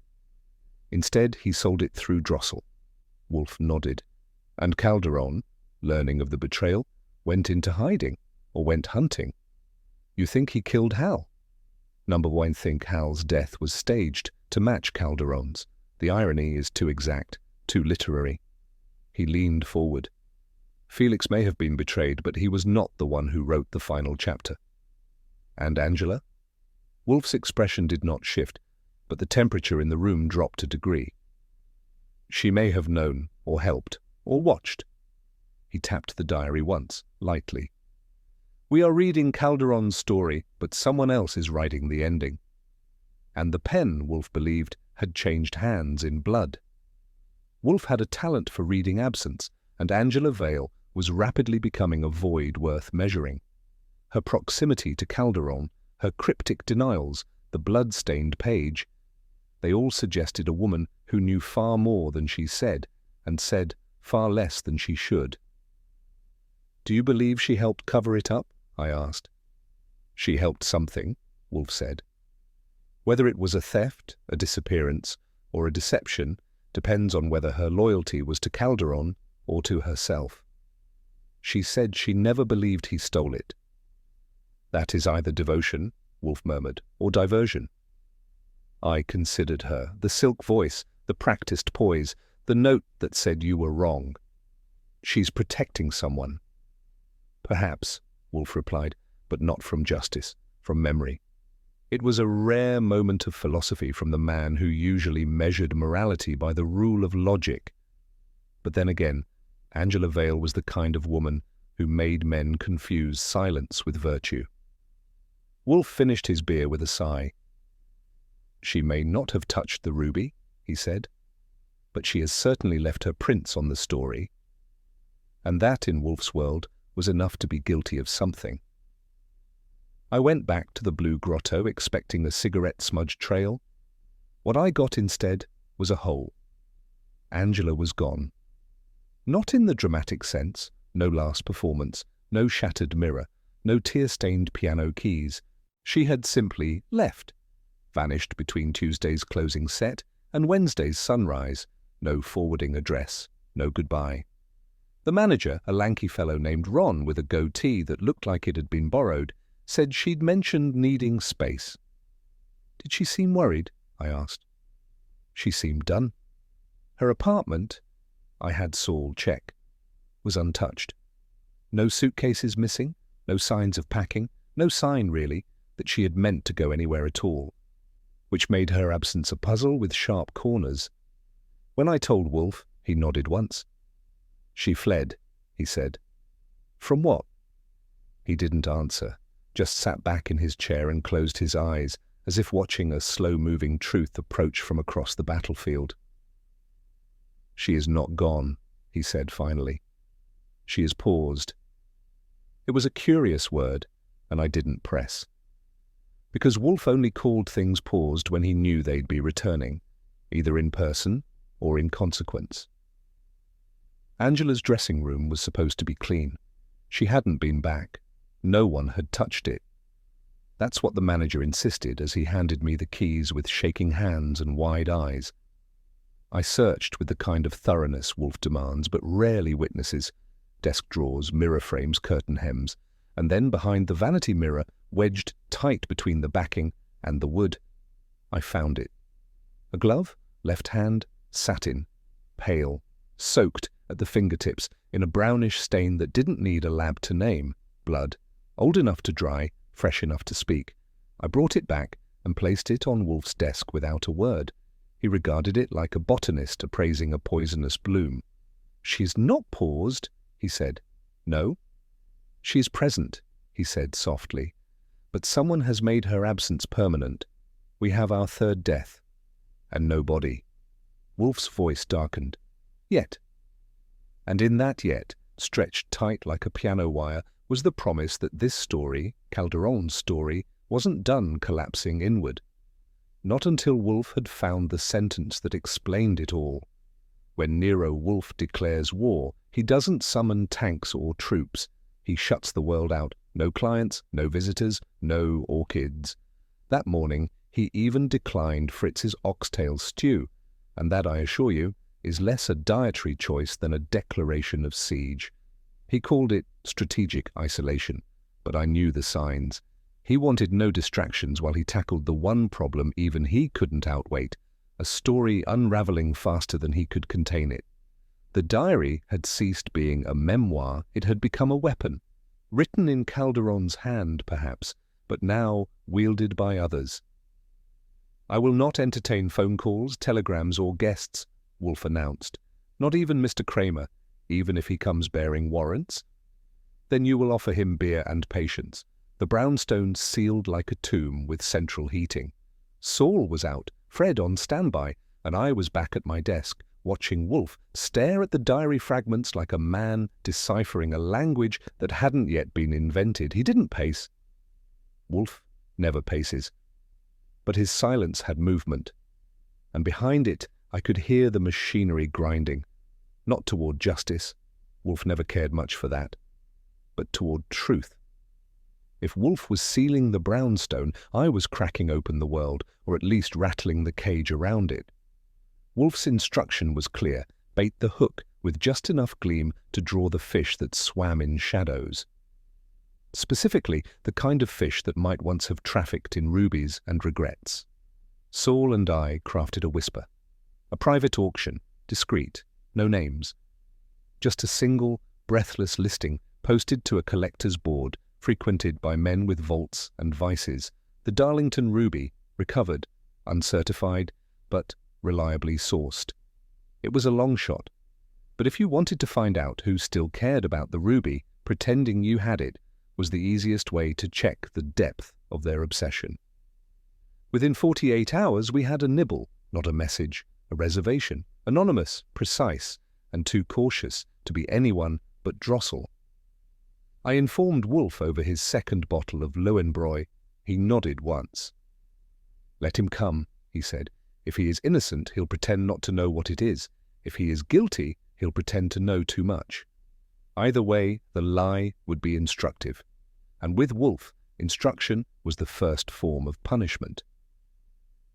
Instead, he sold it through Drossel." Wolfe nodded. "And Calderon, learning of the betrayal, went into hiding, or went hunting. You think he killed Hal?" Number one think Hal's death was staged to match Calderon's. The irony is too exact, too literary. He leaned forward. "Felix may have been betrayed, but he was not the one who wrote the final chapter." "And Angela?" Wolfe's expression did not shift, but the temperature in the room dropped a degree. "She may have known, or helped, or watched." He tapped the diary once, lightly. "We are reading Calderon's story, but someone else is writing the ending." And the pen, Wolfe believed, had changed hands in blood. Wolfe had a talent for reading absence, and Angela Vale was rapidly becoming a void worth measuring. Her proximity to Calderon, her cryptic denials, the blood-stained page. They all suggested a woman who knew far more than she said, and said far less than she should. "Do you believe she helped cover it up?" I asked. "She helped something," Wolfe said. "Whether it was a theft, a disappearance, or a deception depends on whether her loyalty was to Calderon or to herself. She said she never believed he stole it." "That is either devotion," Wolfe murmured, "or diversion." I considered her, the silk voice, the practiced poise, the note that said you were wrong. "She's protecting someone." "Perhaps," Wolfe replied, "but not from justice, from memory." It was a rare moment of philosophy from the man who usually measured morality by the rule of logic. But then again, Angela Vale was the kind of woman who made men confuse silence with virtue. Wolfe finished his beer with a sigh. "She may not have touched the ruby," he said, "but she has certainly left her prints on the story." And that, in Wolfe's world, was enough to be guilty of something. I went back to the Blue Grotto expecting a cigarette-smudged trail. What I got instead was a hole. Angela was gone. Not in the dramatic sense, no last performance, no shattered mirror, no tear-stained piano keys. She had simply left, vanished between Tuesday's closing set and Wednesday's sunrise, no forwarding address, no goodbye. The manager, a lanky fellow named Ron with a goatee that looked like it had been borrowed, said she'd mentioned needing space. "Did she seem worried?" I asked. "She seemed done. Her apartment," I had Saul check, "was untouched. No suitcases missing, no signs of packing, no sign, really, that she had meant to go anywhere at all, which made her absence a puzzle with sharp corners. When I told Wolfe, he nodded once. "She fled," he said. "From what?" He didn't answer, just sat back in his chair and closed his eyes, as if watching a slow-moving truth approach from across the battlefield. "She is not gone," he said finally. "She is paused." It was a curious word, and I didn't press. Because Wolfe only called things paused when he knew they'd be returning, either in person or in consequence. Angela's dressing room was supposed to be clean. She hadn't been back. No one had touched it. That's what the manager insisted as he handed me the keys with shaking hands and wide eyes. I searched with the kind of thoroughness Wolfe demands, but rarely witnesses: desk drawers, mirror frames, curtain hems, and then behind the vanity mirror, wedged tight between the backing and the wood. I found it. A glove, left hand, satin, pale, soaked at the fingertips in a brownish stain that didn't need a lab to name: blood. Old enough to dry, fresh enough to speak. I brought it back and placed it on Wolfe's desk without a word. He regarded it like a botanist appraising a poisonous bloom. "She's not paused," he said. "No." "She is present," he said softly. "But someone has made her absence permanent. We have our third death. And no body." Wolfe's voice darkened. "Yet." And in that yet, stretched tight like a piano wire, was the promise that this story, Calderon's story, wasn't done collapsing inward. Not until Wolfe had found the sentence that explained it all. When Nero Wolfe declares war, he doesn't summon tanks or troops. He shuts the world out. No clients, no visitors, no orchids. That morning, he even declined Fritz's oxtail stew, and that, I assure you, is less a dietary choice than a declaration of siege. He called it strategic isolation, but I knew the signs. He wanted no distractions while he tackled the one problem even he couldn't outwait, a story unraveling faster than he could contain it. The diary had ceased being a memoir, it had become a weapon, written in Calderon's hand, perhaps, but now wielded by others. "I will not entertain phone calls, telegrams, or guests," Wolfe announced. "Not even Mr. Kramer, even if he comes bearing warrants." "Then you will offer him beer and patience." The brownstone sealed like a tomb with central heating. Saul was out, Fred on standby, and I was back at my desk, watching Wolfe stare at the diary fragments like a man deciphering a language that hadn't yet been invented. He didn't pace. Wolfe never paces. but his silence had movement, and behind it I could hear the machinery grinding, not toward justice, Wolfe never cared much for that, but toward truth. If Wolfe was sealing the brownstone, I was cracking open the world, or at least rattling the cage around it. Wolfe's instruction was clear: bait the hook with just enough gleam to draw the fish that swam in shadows. Specifically, the kind of fish that might once have trafficked in rubies and regrets. Saul and I crafted a whisper. A private auction, discreet, no names. Just a single, breathless listing posted to a collector's board frequented by men with vaults and vices. The Darlington ruby, recovered, uncertified, but reliably sourced. It was a long shot. But if you wanted to find out who still cared about the ruby, pretending you had it was the easiest way to check the depth of their obsession. Within 48 hours we had a nibble, not a message, a reservation, anonymous, precise, and too cautious to be anyone but Drossel. I informed Wolfe over his second bottle of Lowenbräu. He nodded once. "Let him come," he said. "If he is innocent, he'll pretend not to know what it is. If he is guilty, he'll pretend to know too much." Either way, the lie would be instructive. And with Wolfe, instruction was the first form of punishment.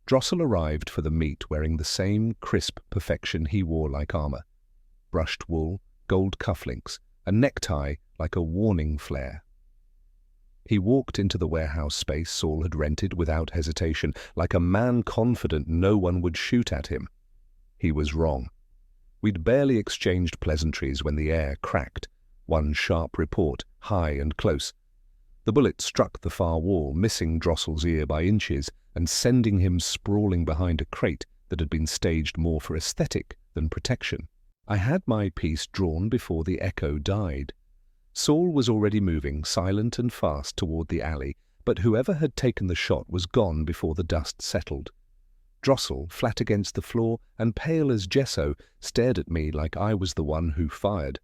Drossel arrived for the meet wearing the same crisp perfection he wore like armor. Brushed wool, gold cufflinks, a necktie like a warning flare. He walked into the warehouse space Saul had rented without hesitation, like a man confident no one would shoot at him. He was wrong. We'd barely exchanged pleasantries when the air cracked, one sharp report, high and close. The bullet struck the far wall, missing Drossel's ear by inches and sending him sprawling behind a crate that had been staged more for aesthetic than protection. I had my piece drawn before the echo died. Saul was already moving, silent and fast, toward the alley, but whoever had taken the shot was gone before the dust settled. Drossel, flat against the floor and pale as gesso, stared at me like I was the one who fired.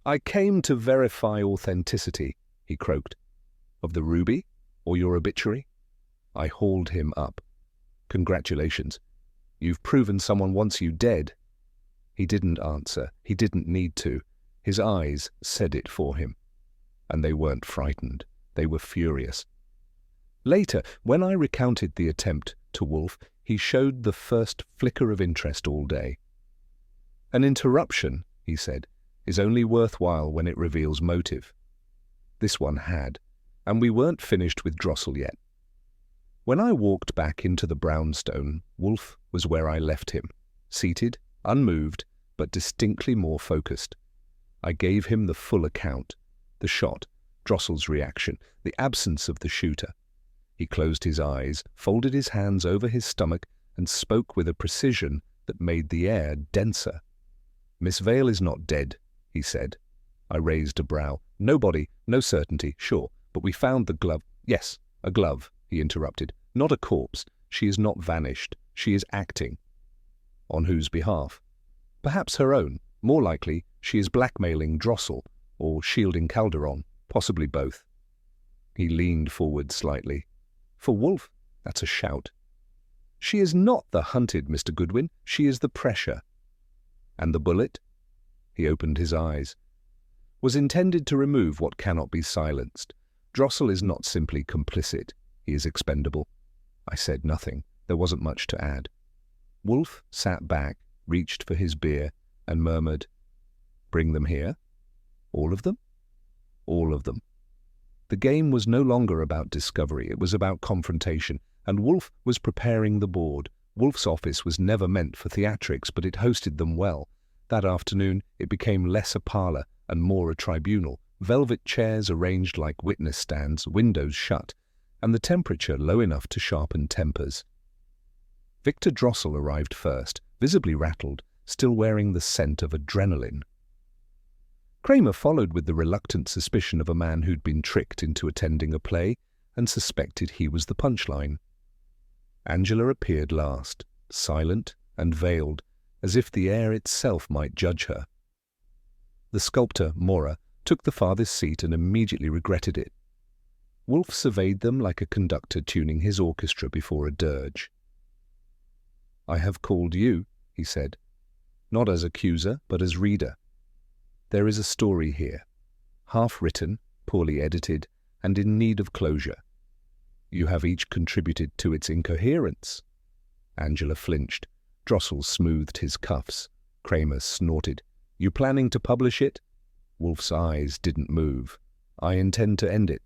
"I came to verify authenticity," he croaked. "Of the ruby? Or your obituary?" I hauled him up. "Congratulations. You've proven someone wants you dead." He didn't answer. He didn't need to. His eyes said it for him. And they weren't frightened. They were furious. Later, when I recounted the attempt to Wolfe, he showed the first flicker of interest all day. "An interruption," he said, "is only worthwhile when it reveals motive." This one had, and we weren't finished with Drossel yet. When I walked back into the brownstone, Wolfe was where I left him, seated, unmoved, but distinctly more focused. I gave him the full account, the shot, Drossel's reaction, the absence of the shooter. He closed his eyes, folded his hands over his stomach, and spoke with a precision that made the air denser. "Miss Vale is not dead," he said. I raised a brow. "No body, no certainty, sure, but we found the glove." "Yes, a glove," he interrupted. "Not a corpse. She is not vanished. She is acting." "On whose behalf?" "Perhaps her own. More likely, she is blackmailing Drossel, or shielding Calderon, possibly both." He leaned forward slightly. "For Wolfe, that's a shout." "She is not the hunted, Mr. Goodwin. She is the pressure." "And the bullet?" He opened his eyes. "Was intended to remove what cannot be silenced. Drossel is not simply complicit. He is expendable." I said nothing. There wasn't much to add. Wolfe sat back, reached for his beer, and murmured, "Bring them here?" "All of them?" "All of them." The game was no longer about discovery, it was about confrontation, and Wolfe was preparing the board. Wolfe's office was never meant for theatrics, but it hosted them well. That afternoon it became less a parlor and more a tribunal, velvet chairs arranged like witness stands, windows shut, and the temperature low enough to sharpen tempers. Victor Drossel arrived first, visibly rattled, still wearing the scent of adrenaline. Kramer followed with the reluctant suspicion of a man who'd been tricked into attending a play and suspected he was the punchline. Angela appeared last, silent and veiled, as if the air itself might judge her. The sculptor, Mora, took the farthest seat and immediately regretted it. Wolfe surveyed them like a conductor tuning his orchestra before a dirge. "I have called you," he said, "not as accuser, but as reader. There is a story here, half-written, poorly edited, and in need of closure. You have each contributed to its incoherence." Angela flinched. Drossel smoothed his cuffs. Kramer snorted. "You planning to publish it?" Wolfe's eyes didn't move. "I intend to end it."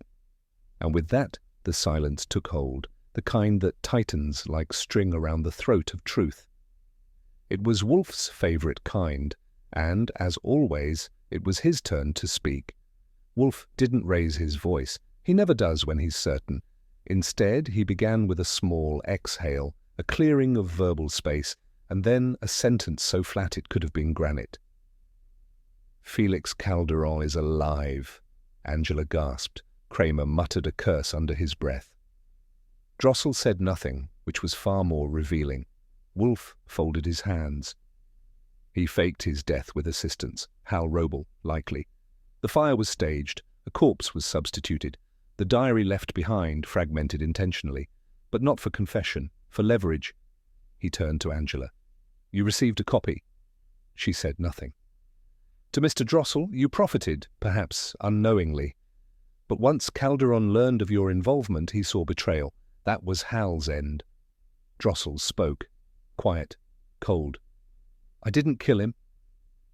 And with that, the silence took hold, the kind that tightens like string around the throat of truth. It was Wolfe's favorite kind, and, as always, it was his turn to speak. Wolfe didn't raise his voice. He never does when he's certain. Instead, he began with a small exhale, a clearing of verbal space, and then a sentence so flat it could have been granite. "Felix Calderon is alive," Angela gasped. Kramer muttered a curse under his breath. Drossel said nothing, which was far more revealing. Wolfe folded his hands. He faked his death with assistance. Hal Roble, likely. The fire was staged. A corpse was substituted. The diary left behind, fragmented intentionally, but not for confession, for leverage. He turned to Angela. "You received a copy." She said nothing. "To Mr. Drossel, you profited, perhaps unknowingly. But once Calderon learned of your involvement, he saw betrayal. That was Hal's end." Drossel spoke. Quiet, cold. "I didn't kill him."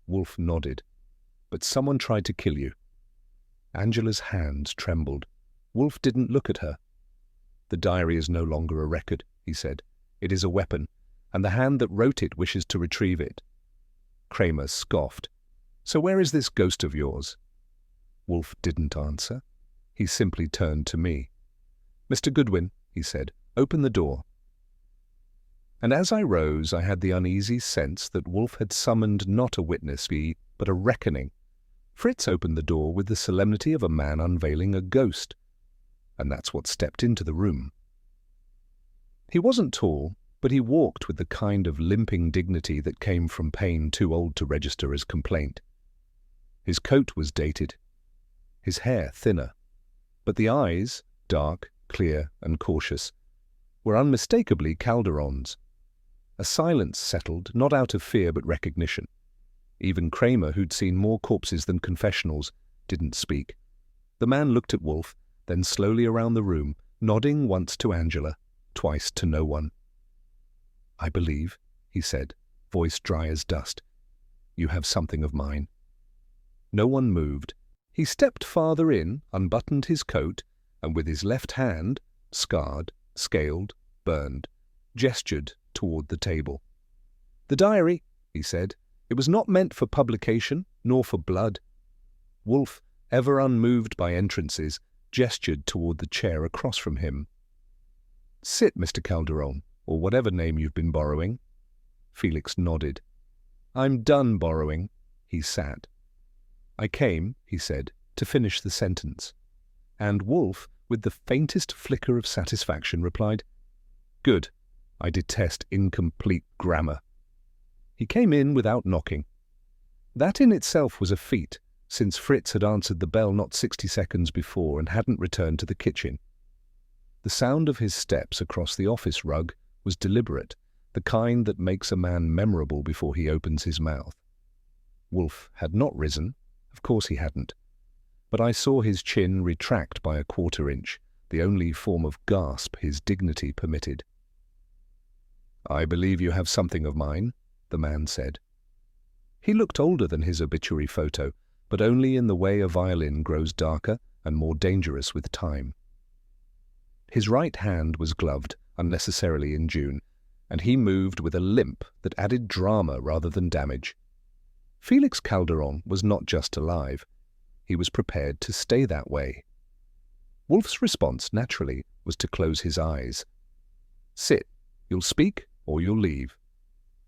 Wolfe nodded. "But someone tried to kill you." Angela's hands trembled. Wolfe didn't look at her. "The diary is no longer a record," he said. "It is a weapon, and the hand that wrote it wishes to retrieve it." Kramer scoffed. "So where is this ghost of yours?" Wolfe didn't answer. He simply turned to me. "Mr. Goodwin," he said, "open the door." And as I rose, I had the uneasy sense that Wolfe had summoned not a witness, but a reckoning. Fritz opened the door with the solemnity of a man unveiling a ghost. And that's what stepped into the room. He wasn't tall, but he walked with the kind of limping dignity that came from pain too old to register as complaint. His coat was dated, his hair thinner, but the eyes, dark, clear, and cautious, were unmistakably Calderon's. A silence settled, not out of fear but recognition. Even Kramer, who'd seen more corpses than confessionals, didn't speak. The man looked at Wolfe, then slowly around the room, nodding once to Angela, twice to no one. "I believe," he said, voice dry as dust, "you have something of mine." No one moved. He stepped farther in, unbuttoned his coat, and with his left hand, scarred, scaled, burned, gestured toward the table. "The diary," he said. "It was not meant for publication, nor for blood." Wolfe, ever unmoved by entrances, gestured toward the chair across from him. "Sit, Mr. Calderon, or whatever name you've been borrowing." Felix nodded. "I'm done borrowing." He sat. "I came," he said, "to finish the sentence." And Wolfe, with the faintest flicker of satisfaction, replied, "Good. I detest incomplete grammar." He came in without knocking. That in itself was a feat, since Fritz had answered the bell not 60 seconds before and hadn't returned to the kitchen. The sound of his steps across the office rug was deliberate, the kind that makes a man memorable before he opens his mouth. Wolfe had not risen. Of course he hadn't. But I saw his chin retract by a quarter-inch, the only form of gasp his dignity permitted. "I believe you have something of mine," the man said. He looked older than his obituary photo, but only in the way a violin grows darker and more dangerous with time. His right hand was gloved, unnecessarily in June, and he moved with a limp that added drama rather than damage. Felix Calderon was not just alive. He was prepared to stay that way. Wolfe's response, naturally, was to close his eyes. "Sit. You'll speak or you'll leave."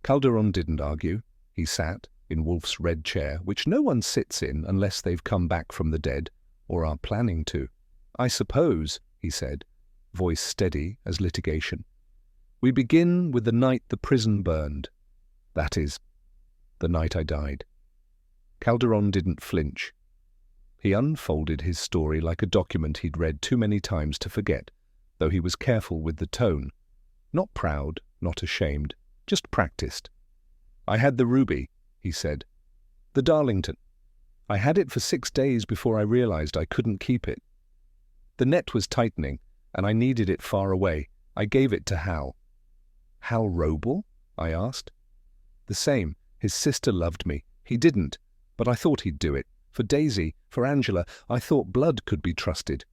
Calderon didn't argue. He sat in Wolfe's red chair, which no one sits in unless they've come back from the dead or are planning to. "I suppose," he said, voice steady as litigation, "we begin with the night the prison burned. That is, the night I died." Calderon didn't flinch. He unfolded his story like a document he'd read too many times to forget, though he was careful with the tone. Not proud, not ashamed, just practiced. "I had the ruby," he said. "The Darlington. I had it for 6 days before I realized I couldn't keep it. The net was tightening, and I needed it far away. I gave it to Hal." "Hal Roble?" I asked. "The same. His sister loved me. He didn't, but I thought he'd do it. For Daisy, for Angela, I thought blood could be trusted."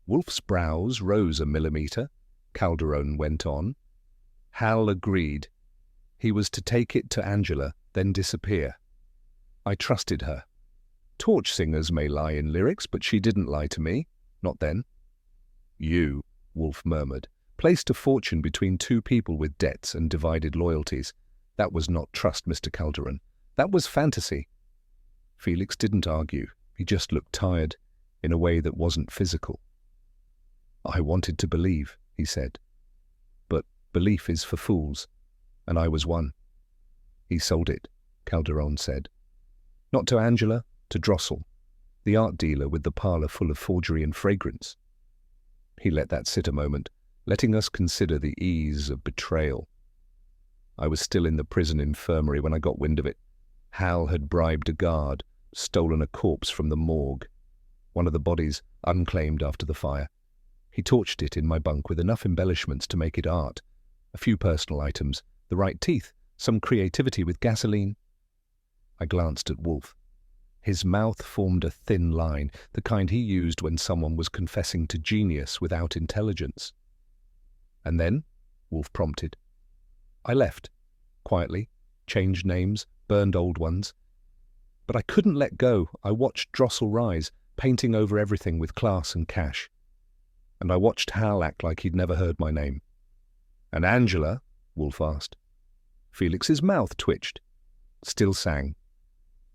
Wolfe's brows rose a millimeter. Calderon went on. "Hal agreed. He was to take it to Angela, then disappear. I trusted her. Torch singers may lie in lyrics, but she didn't lie to me. Not then." "You," Wolfe murmured, "placed a fortune between two people with debts and divided loyalties. That was not trust, Mr. Calderon. That was fantasy." Felix didn't argue. He just looked tired, in a way that wasn't physical. "I wanted to believe," he said. "But belief is for fools, and I was one." "He sold it," Calderon said. "Not to Angela, to Drossel, the art dealer with the parlor full of forgery and fragrance." He let that sit a moment, letting us consider the ease of betrayal. "I was still in the prison infirmary when I got wind of it. Hal had bribed a guard, stolen a corpse from the morgue. One of the bodies, unclaimed after the fire. He torched it in my bunk with enough embellishments to make it art. A few personal items, the right teeth, some creativity with gasoline." I glanced at Wolfe. His mouth formed a thin line, the kind he used when someone was confessing to genius without intelligence. "And then?" Wolfe prompted. "I left. Quietly. Changed names, burned old ones. But I couldn't let go. I watched Drossel rise, painting over everything with class and cash. And I watched Hal act like he'd never heard my name." "And Angela?" Wolfe asked. Felix's mouth twitched. Still sang.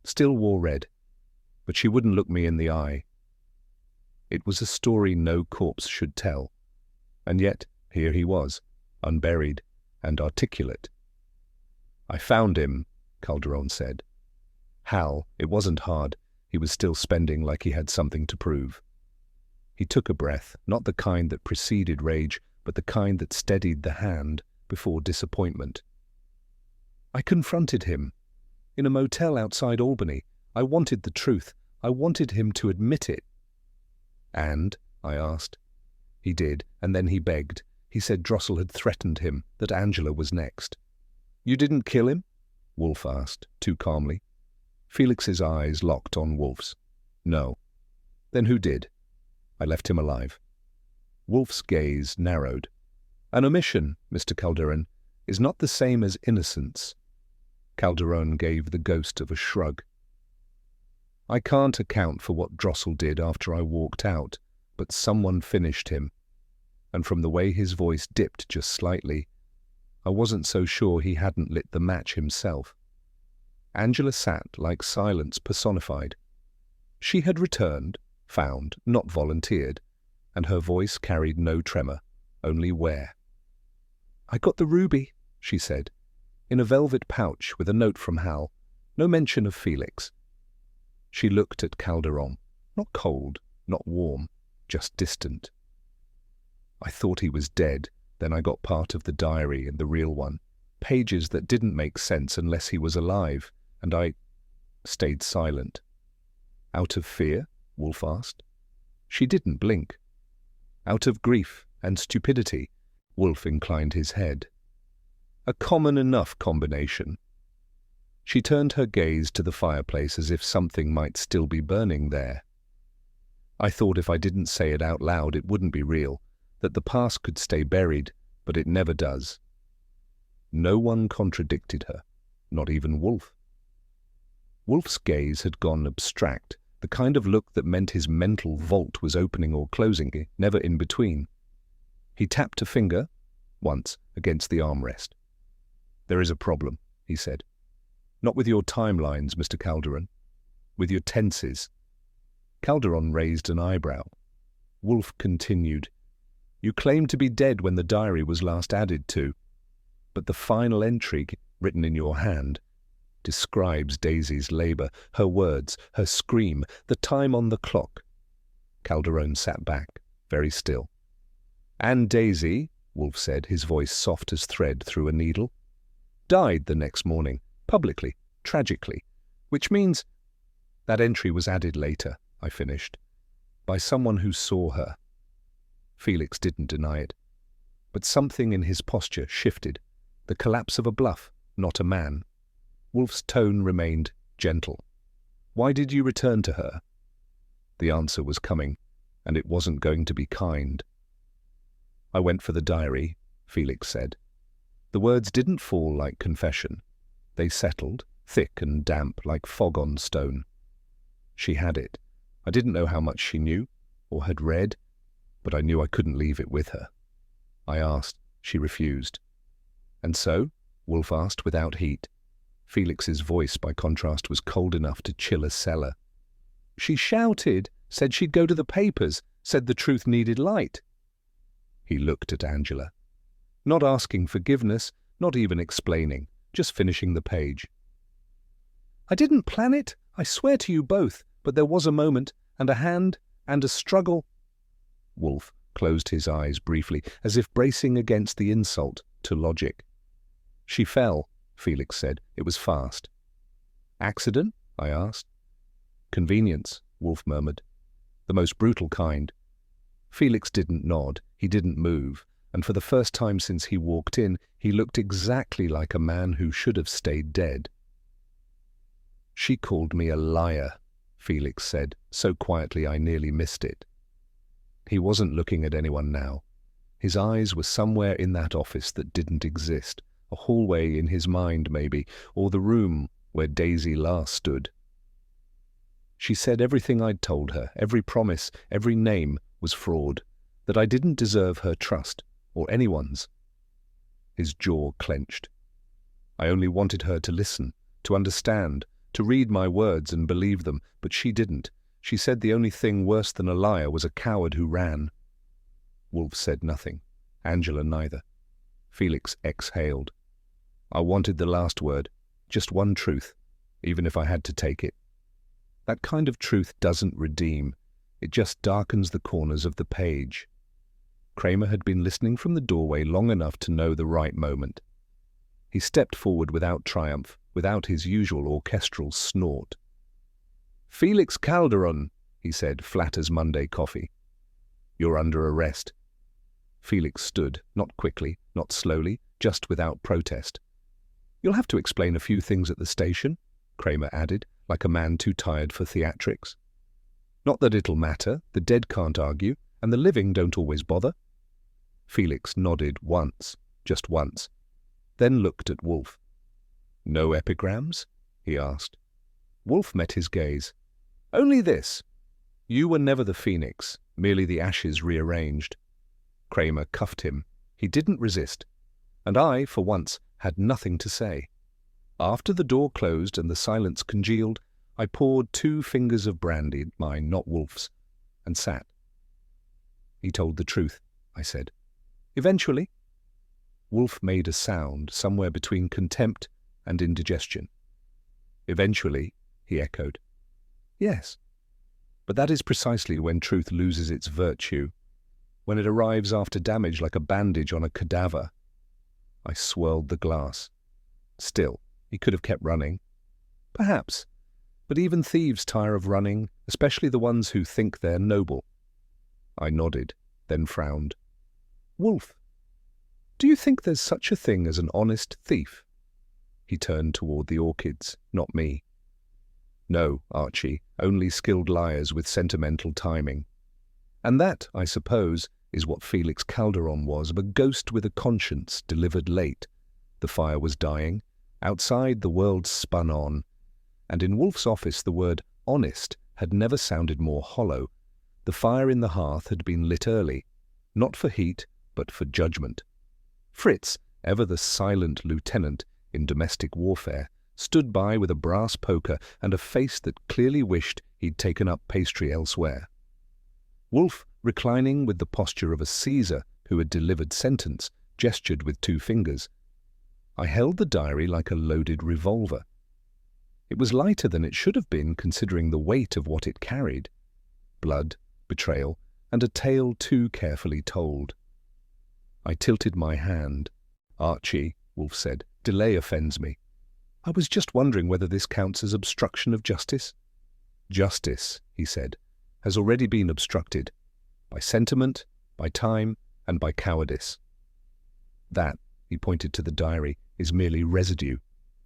Still wore red. But she wouldn't look me in the eye. It was a story no corpse should tell. And yet, here he was, unburied and articulate. "I found him," Calderon said. "Hal, it wasn't hard. He was still spending like he had something to prove." He took a breath, not the kind that preceded rage, but the kind that steadied the hand before disappointment. "I confronted him. In a motel outside Albany. I wanted the truth. I wanted him to admit it." "And?" I asked. "He did, and then he begged. He said Drossel had threatened him, that Angela was next." "You didn't kill him?" Wolfe asked, too calmly. Felix's eyes locked on Wolfe's. "No." "Then who did?" "I left him alive." Wolfe's gaze narrowed. "An omission, Mr. Calderon, is not the same as innocence." Calderon gave the ghost of a shrug. "I can't account for what Drossel did after I walked out, but someone finished him. And from the way his voice dipped just slightly, I wasn't so sure he hadn't lit the match himself." Angela sat like silence personified. She had returned, found, not volunteered, and her voice carried no tremor, only where. "I got the ruby," she said, "in a velvet pouch with a note from Hal. No mention of Felix." She looked at Calderon, not cold, not warm, just distant. "I thought he was dead, then I got part of the diary and the real one, pages that didn't make sense unless he was alive, and I stayed silent." "Out of fear?" Wolfe asked. She didn't blink. "Out of grief and stupidity," Wolfe inclined his head. "A common enough combination." She turned her gaze to the fireplace as if something might still be burning there. "I thought if I didn't say it out loud it wouldn't be real, that the past could stay buried, but it never does." No one contradicted her, not even Wolfe. Wolfe's gaze had gone abstract, the kind of look that meant his mental vault was opening or closing, never in between. He tapped a finger, once, against the armrest. "There is a problem," he said. "Not with your timelines, Mr. Calderon. With your tenses." Calderon raised an eyebrow. Wolfe continued. "You claimed to be dead when the diary was last added to, but the final entry, written in your hand, describes Daisy's labour, her words, her scream, the time on the clock. Calderon sat back, very still. And Daisy, Wolfe said, his voice soft as thread through a needle, died the next morning, publicly, tragically, which means that entry was added later, I finished, by someone who saw her. Felix didn't deny it, but something in his posture shifted, the collapse of a bluff, not a man. Wolfe's tone remained gentle. Why did you return to her? The answer was coming, and it wasn't going to be kind. I went for the diary, Felix said. The words didn't fall like confession. They settled, thick and damp like fog on stone. She had it. I didn't know how much she knew, or had read, but I knew I couldn't leave it with her. I asked. She refused. And so? Wolfe asked without heat. Felix's voice, by contrast, was cold enough to chill a cellar. She shouted, said she'd go to the papers, said the truth needed light. He looked at Angela. Not asking forgiveness, not even explaining, just finishing the page. I didn't plan it, I swear to you both, but there was a moment, and a hand, and a struggle. Wolfe closed his eyes briefly, as if bracing against the insult to logic. She fell, Felix said. It was fast. Accident? I asked. Convenience, Wolfe murmured. The most brutal kind. Felix didn't nod, he didn't move, and for the first time since he walked in, he looked exactly like a man who should have stayed dead. She called me a liar, Felix said, so quietly I nearly missed it. He wasn't looking at anyone now. His eyes were somewhere in that office that didn't exist, a hallway in his mind maybe, or the room where Daisy last stood. She said everything I'd told her, every promise, every name, was fraud, that I didn't deserve her trust, or anyone's. His jaw clenched. I only wanted her to listen, to understand, to read my words and believe them, but she didn't. She said the only thing worse than a liar was a coward who ran. Wolfe said nothing. Angela neither. Felix exhaled. I wanted the last word, just one truth, even if I had to take it. That kind of truth doesn't redeem. It just darkens the corners of the page. Kramer had been listening from the doorway long enough to know the right moment. He stepped forward without triumph, without his usual orchestral snort. Felix Calderon, he said, flat as Monday coffee. You're under arrest. Felix stood, not quickly, not slowly, just without protest. You'll have to explain a few things at the station, Kramer added, like a man too tired for theatrics. Not that it'll matter, the dead can't argue, and the living don't always bother. Felix nodded once, just once, then looked at Wolfe. No epigrams? He asked. Wolfe met his gaze. Only this. You were never the phoenix, merely the ashes rearranged. Kramer cuffed him. He didn't resist. And I, for once, had nothing to say. After the door closed and the silence congealed, I poured 2 fingers of brandy, mine, not Wolfe's, and sat. He told the truth, I said. Eventually. Wolfe made a sound somewhere between contempt and indigestion. Eventually, he echoed. Yes. But that is precisely when truth loses its virtue, when it arrives after damage like a bandage on a cadaver. I swirled the glass. Still, he could have kept running. Perhaps. But even thieves tire of running, especially the ones who think they're noble. I nodded, then frowned. Wolfe, do you think there's such a thing as an honest thief? He turned toward the orchids, not me. No, Archie, only skilled liars with sentimental timing. And that, I suppose, is what Felix Calderon was, a ghost with a conscience delivered late. The fire was dying. Outside, the world spun on. And in Wolfe's office, the word honest had never sounded more hollow. The fire in the hearth had been lit early, not for heat, but for judgment. Fritz, ever the silent lieutenant in domestic warfare, stood by with a brass poker and a face that clearly wished he'd taken up pastry elsewhere. Wolfe, reclining with the posture of a Caesar who had delivered sentence, gestured with 2 fingers. I held the diary like a loaded revolver. It was lighter than it should have been, considering the weight of what it carried. Blood, betrayal, and a tale too carefully told. I tilted my hand. "Archie," Wolfe said, "delay offends me. I was just wondering whether this counts as obstruction of justice." "Justice," he said, "has already been obstructed. By sentiment, by time, and by cowardice. That," he pointed to the diary, "is merely residue.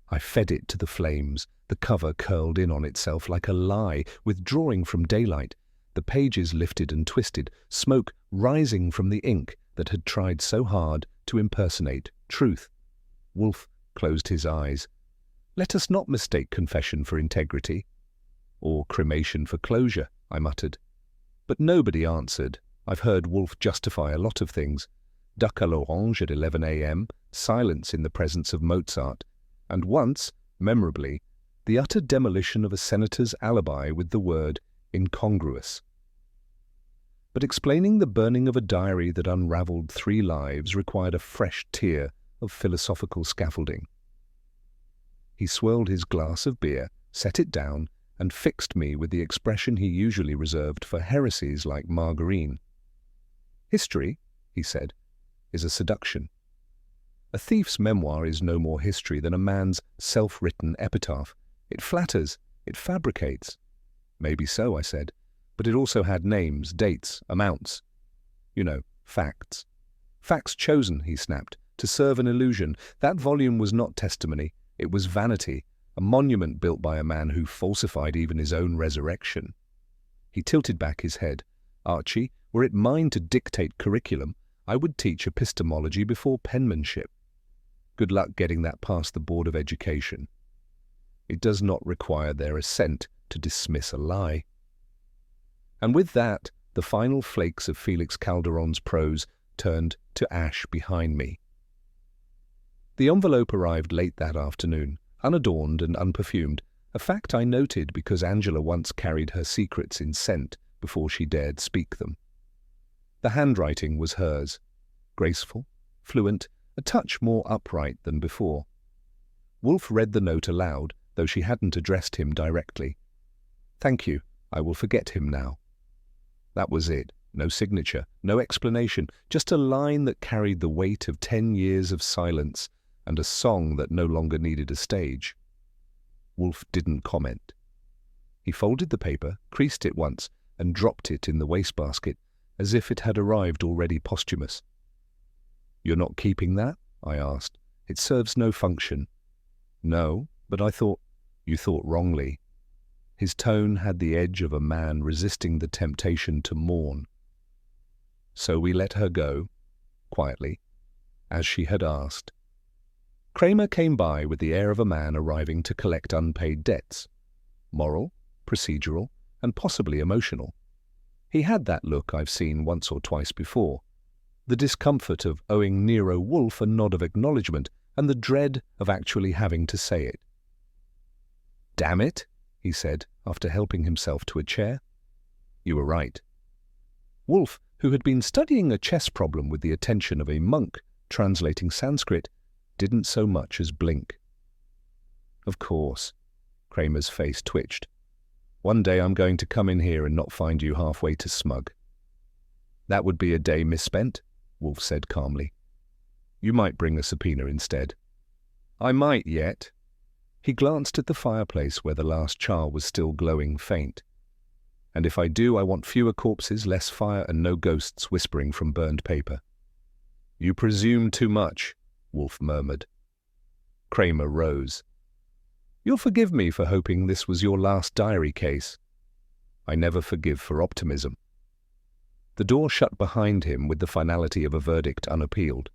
I fed it to the flames. The cover curled in on itself like a lie, withdrawing from daylight. The pages lifted and twisted, smoke rising from the ink that had tried so hard to impersonate truth." Wolfe closed his eyes. "Let us not mistake confession for integrity." "Or cremation for closure," I muttered. But nobody answered. I've heard Wolfe justify a lot of things. Duck à l'orange at 11 a.m., silence in the presence of Mozart, and once, memorably, the utter demolition of a senator's alibi with the word incongruous. But explaining the burning of a diary that unraveled 3 lives required a fresh tier of philosophical scaffolding. He swirled his glass of beer, set it down, and fixed me with the expression he usually reserved for heresies like margarine. "History," he said, "is a seduction. A thief's memoir is no more history than a man's self-written epitaph. It flatters, it fabricates." "Maybe so," I said, "but it also had names, dates, amounts. You know, facts." "Facts chosen," he snapped, "to serve an illusion. That volume was not testimony, it was vanity, a monument built by a man who falsified even his own resurrection." He tilted back his head. "Archie, were it mine to dictate curriculum, I would teach epistemology before penmanship. Good luck getting that past the Board of Education. It does not require their assent to dismiss a lie." And with that, the final flakes of Felix Calderon's prose turned to ash behind me. The envelope arrived late that afternoon, unadorned and unperfumed, a fact I noted because Angela once carried her secrets in scent before she dared speak them. The handwriting was hers, graceful, fluent, a touch more upright than before. Wolfe read the note aloud, though she hadn't addressed him directly. "Thank you, I will forget him now." That was it. No signature, no explanation, just a line that carried the weight of 10 years of silence and a song that no longer needed a stage. Wolfe didn't comment. He folded the paper, creased it once, and dropped it in the wastebasket, as if it had arrived already posthumous. "You're not keeping that?" I asked. "It serves no function." "No, but I thought—" "You thought wrongly." His tone had the edge of a man resisting the temptation to mourn. So we let her go, quietly, as she had asked. Kramer came by with the air of a man arriving to collect unpaid debts. Moral, procedural, and possibly emotional. He had that look I've seen once or twice before. The discomfort of owing Nero Wolfe a nod of acknowledgement and the dread of actually having to say it. "Damn it," he said, after helping himself to a chair. "You were right." Wolfe, who had been studying a chess problem with the attention of a monk translating Sanskrit, didn't so much as blink. "Of course." Kramer's face twitched. "One day I'm going to come in here and not find you halfway to smug." "That would be a day misspent," Wolfe said calmly. "You might bring a subpoena instead." "I might yet." He glanced at the fireplace where the last char was still glowing faint. "And if I do, I want fewer corpses, less fire, and no ghosts whispering from burned paper." "You presume too much," Wolfe murmured. Kramer rose. "You'll forgive me for hoping this was your last diary case." "I never forgive for optimism." The door shut behind him with the finality of a verdict unappealed.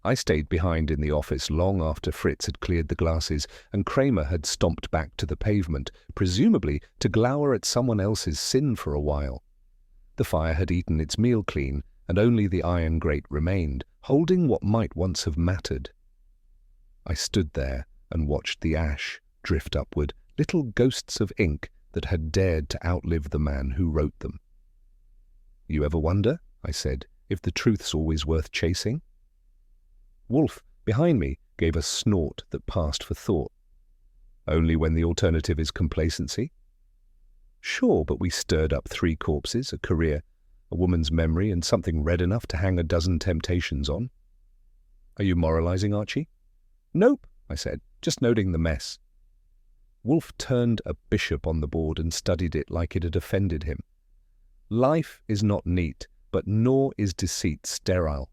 I stayed behind in the office long after Fritz had cleared the glasses and Kramer had stomped back to the pavement, presumably to glower at someone else's sin for a while. The fire had eaten its meal clean, and only the iron grate remained, holding what might once have mattered. I stood there and watched the ash drift upward, little ghosts of ink that had dared to outlive the man who wrote them. "You ever wonder," I said, "if the truth's always worth chasing?" Wolfe, behind me, gave a snort that passed for thought. Only when the alternative is complacency? Sure, but we stirred up 3 corpses, a career, a woman's memory, and something red enough to hang a dozen temptations on. Are you moralizing, Archie? Nope, I said, just noting the mess. Wolfe turned a bishop on the board and studied it like it had offended him. Life is not neat, but nor is deceit sterile.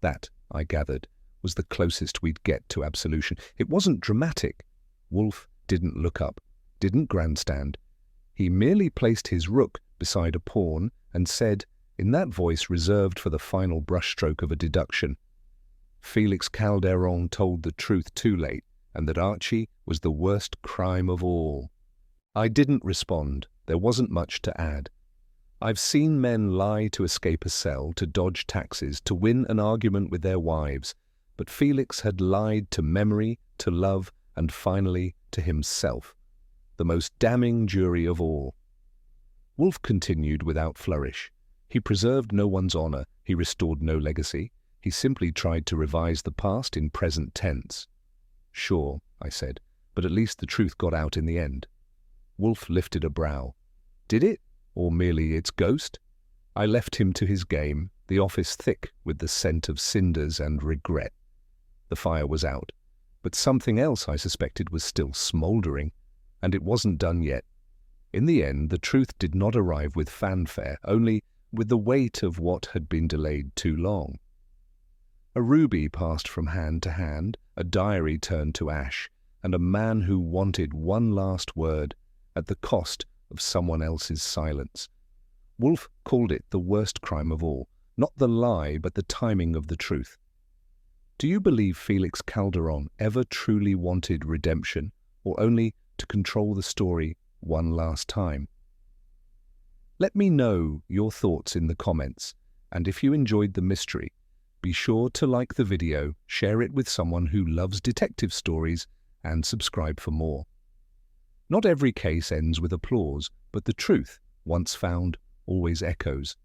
That, I gathered, was the closest we'd get to absolution. It wasn't dramatic. Wolfe didn't look up, didn't grandstand. He merely placed his rook beside a pawn and said, in that voice reserved for the final brushstroke of a deduction, Felix Calderon told the truth too late, and that Archie was the worst crime of all. I didn't respond. There wasn't much to add. I've seen men lie to escape a cell, to dodge taxes, to win an argument with their wives, but Felix had lied to memory, to love, and finally to himself, the most damning jury of all. Wolfe continued without flourish. He preserved no one's honor, he restored no legacy, he simply tried to revise the past in present tense. Sure, I said, but at least the truth got out in the end. Wolfe lifted a brow. Did it? Or merely its ghost? I left him to his game, the office thick with the scent of cinders and regret. The fire was out, but something else I suspected was still smouldering, and it wasn't done yet. In the end, the truth did not arrive with fanfare, only with the weight of what had been delayed too long. A ruby passed from hand to hand, a diary turned to ash, and a man who wanted one last word at the cost of someone else's silence. Wolfe called it the worst crime of all, not the lie, but the timing of the truth. Do you believe Felix Calderon ever truly wanted redemption, or only to control the story one last time? Let me know your thoughts in the comments, and if you enjoyed the mystery, be sure to like the video, share it with someone who loves detective stories, and subscribe for more. Not every case ends with applause, but the truth, once found, always echoes.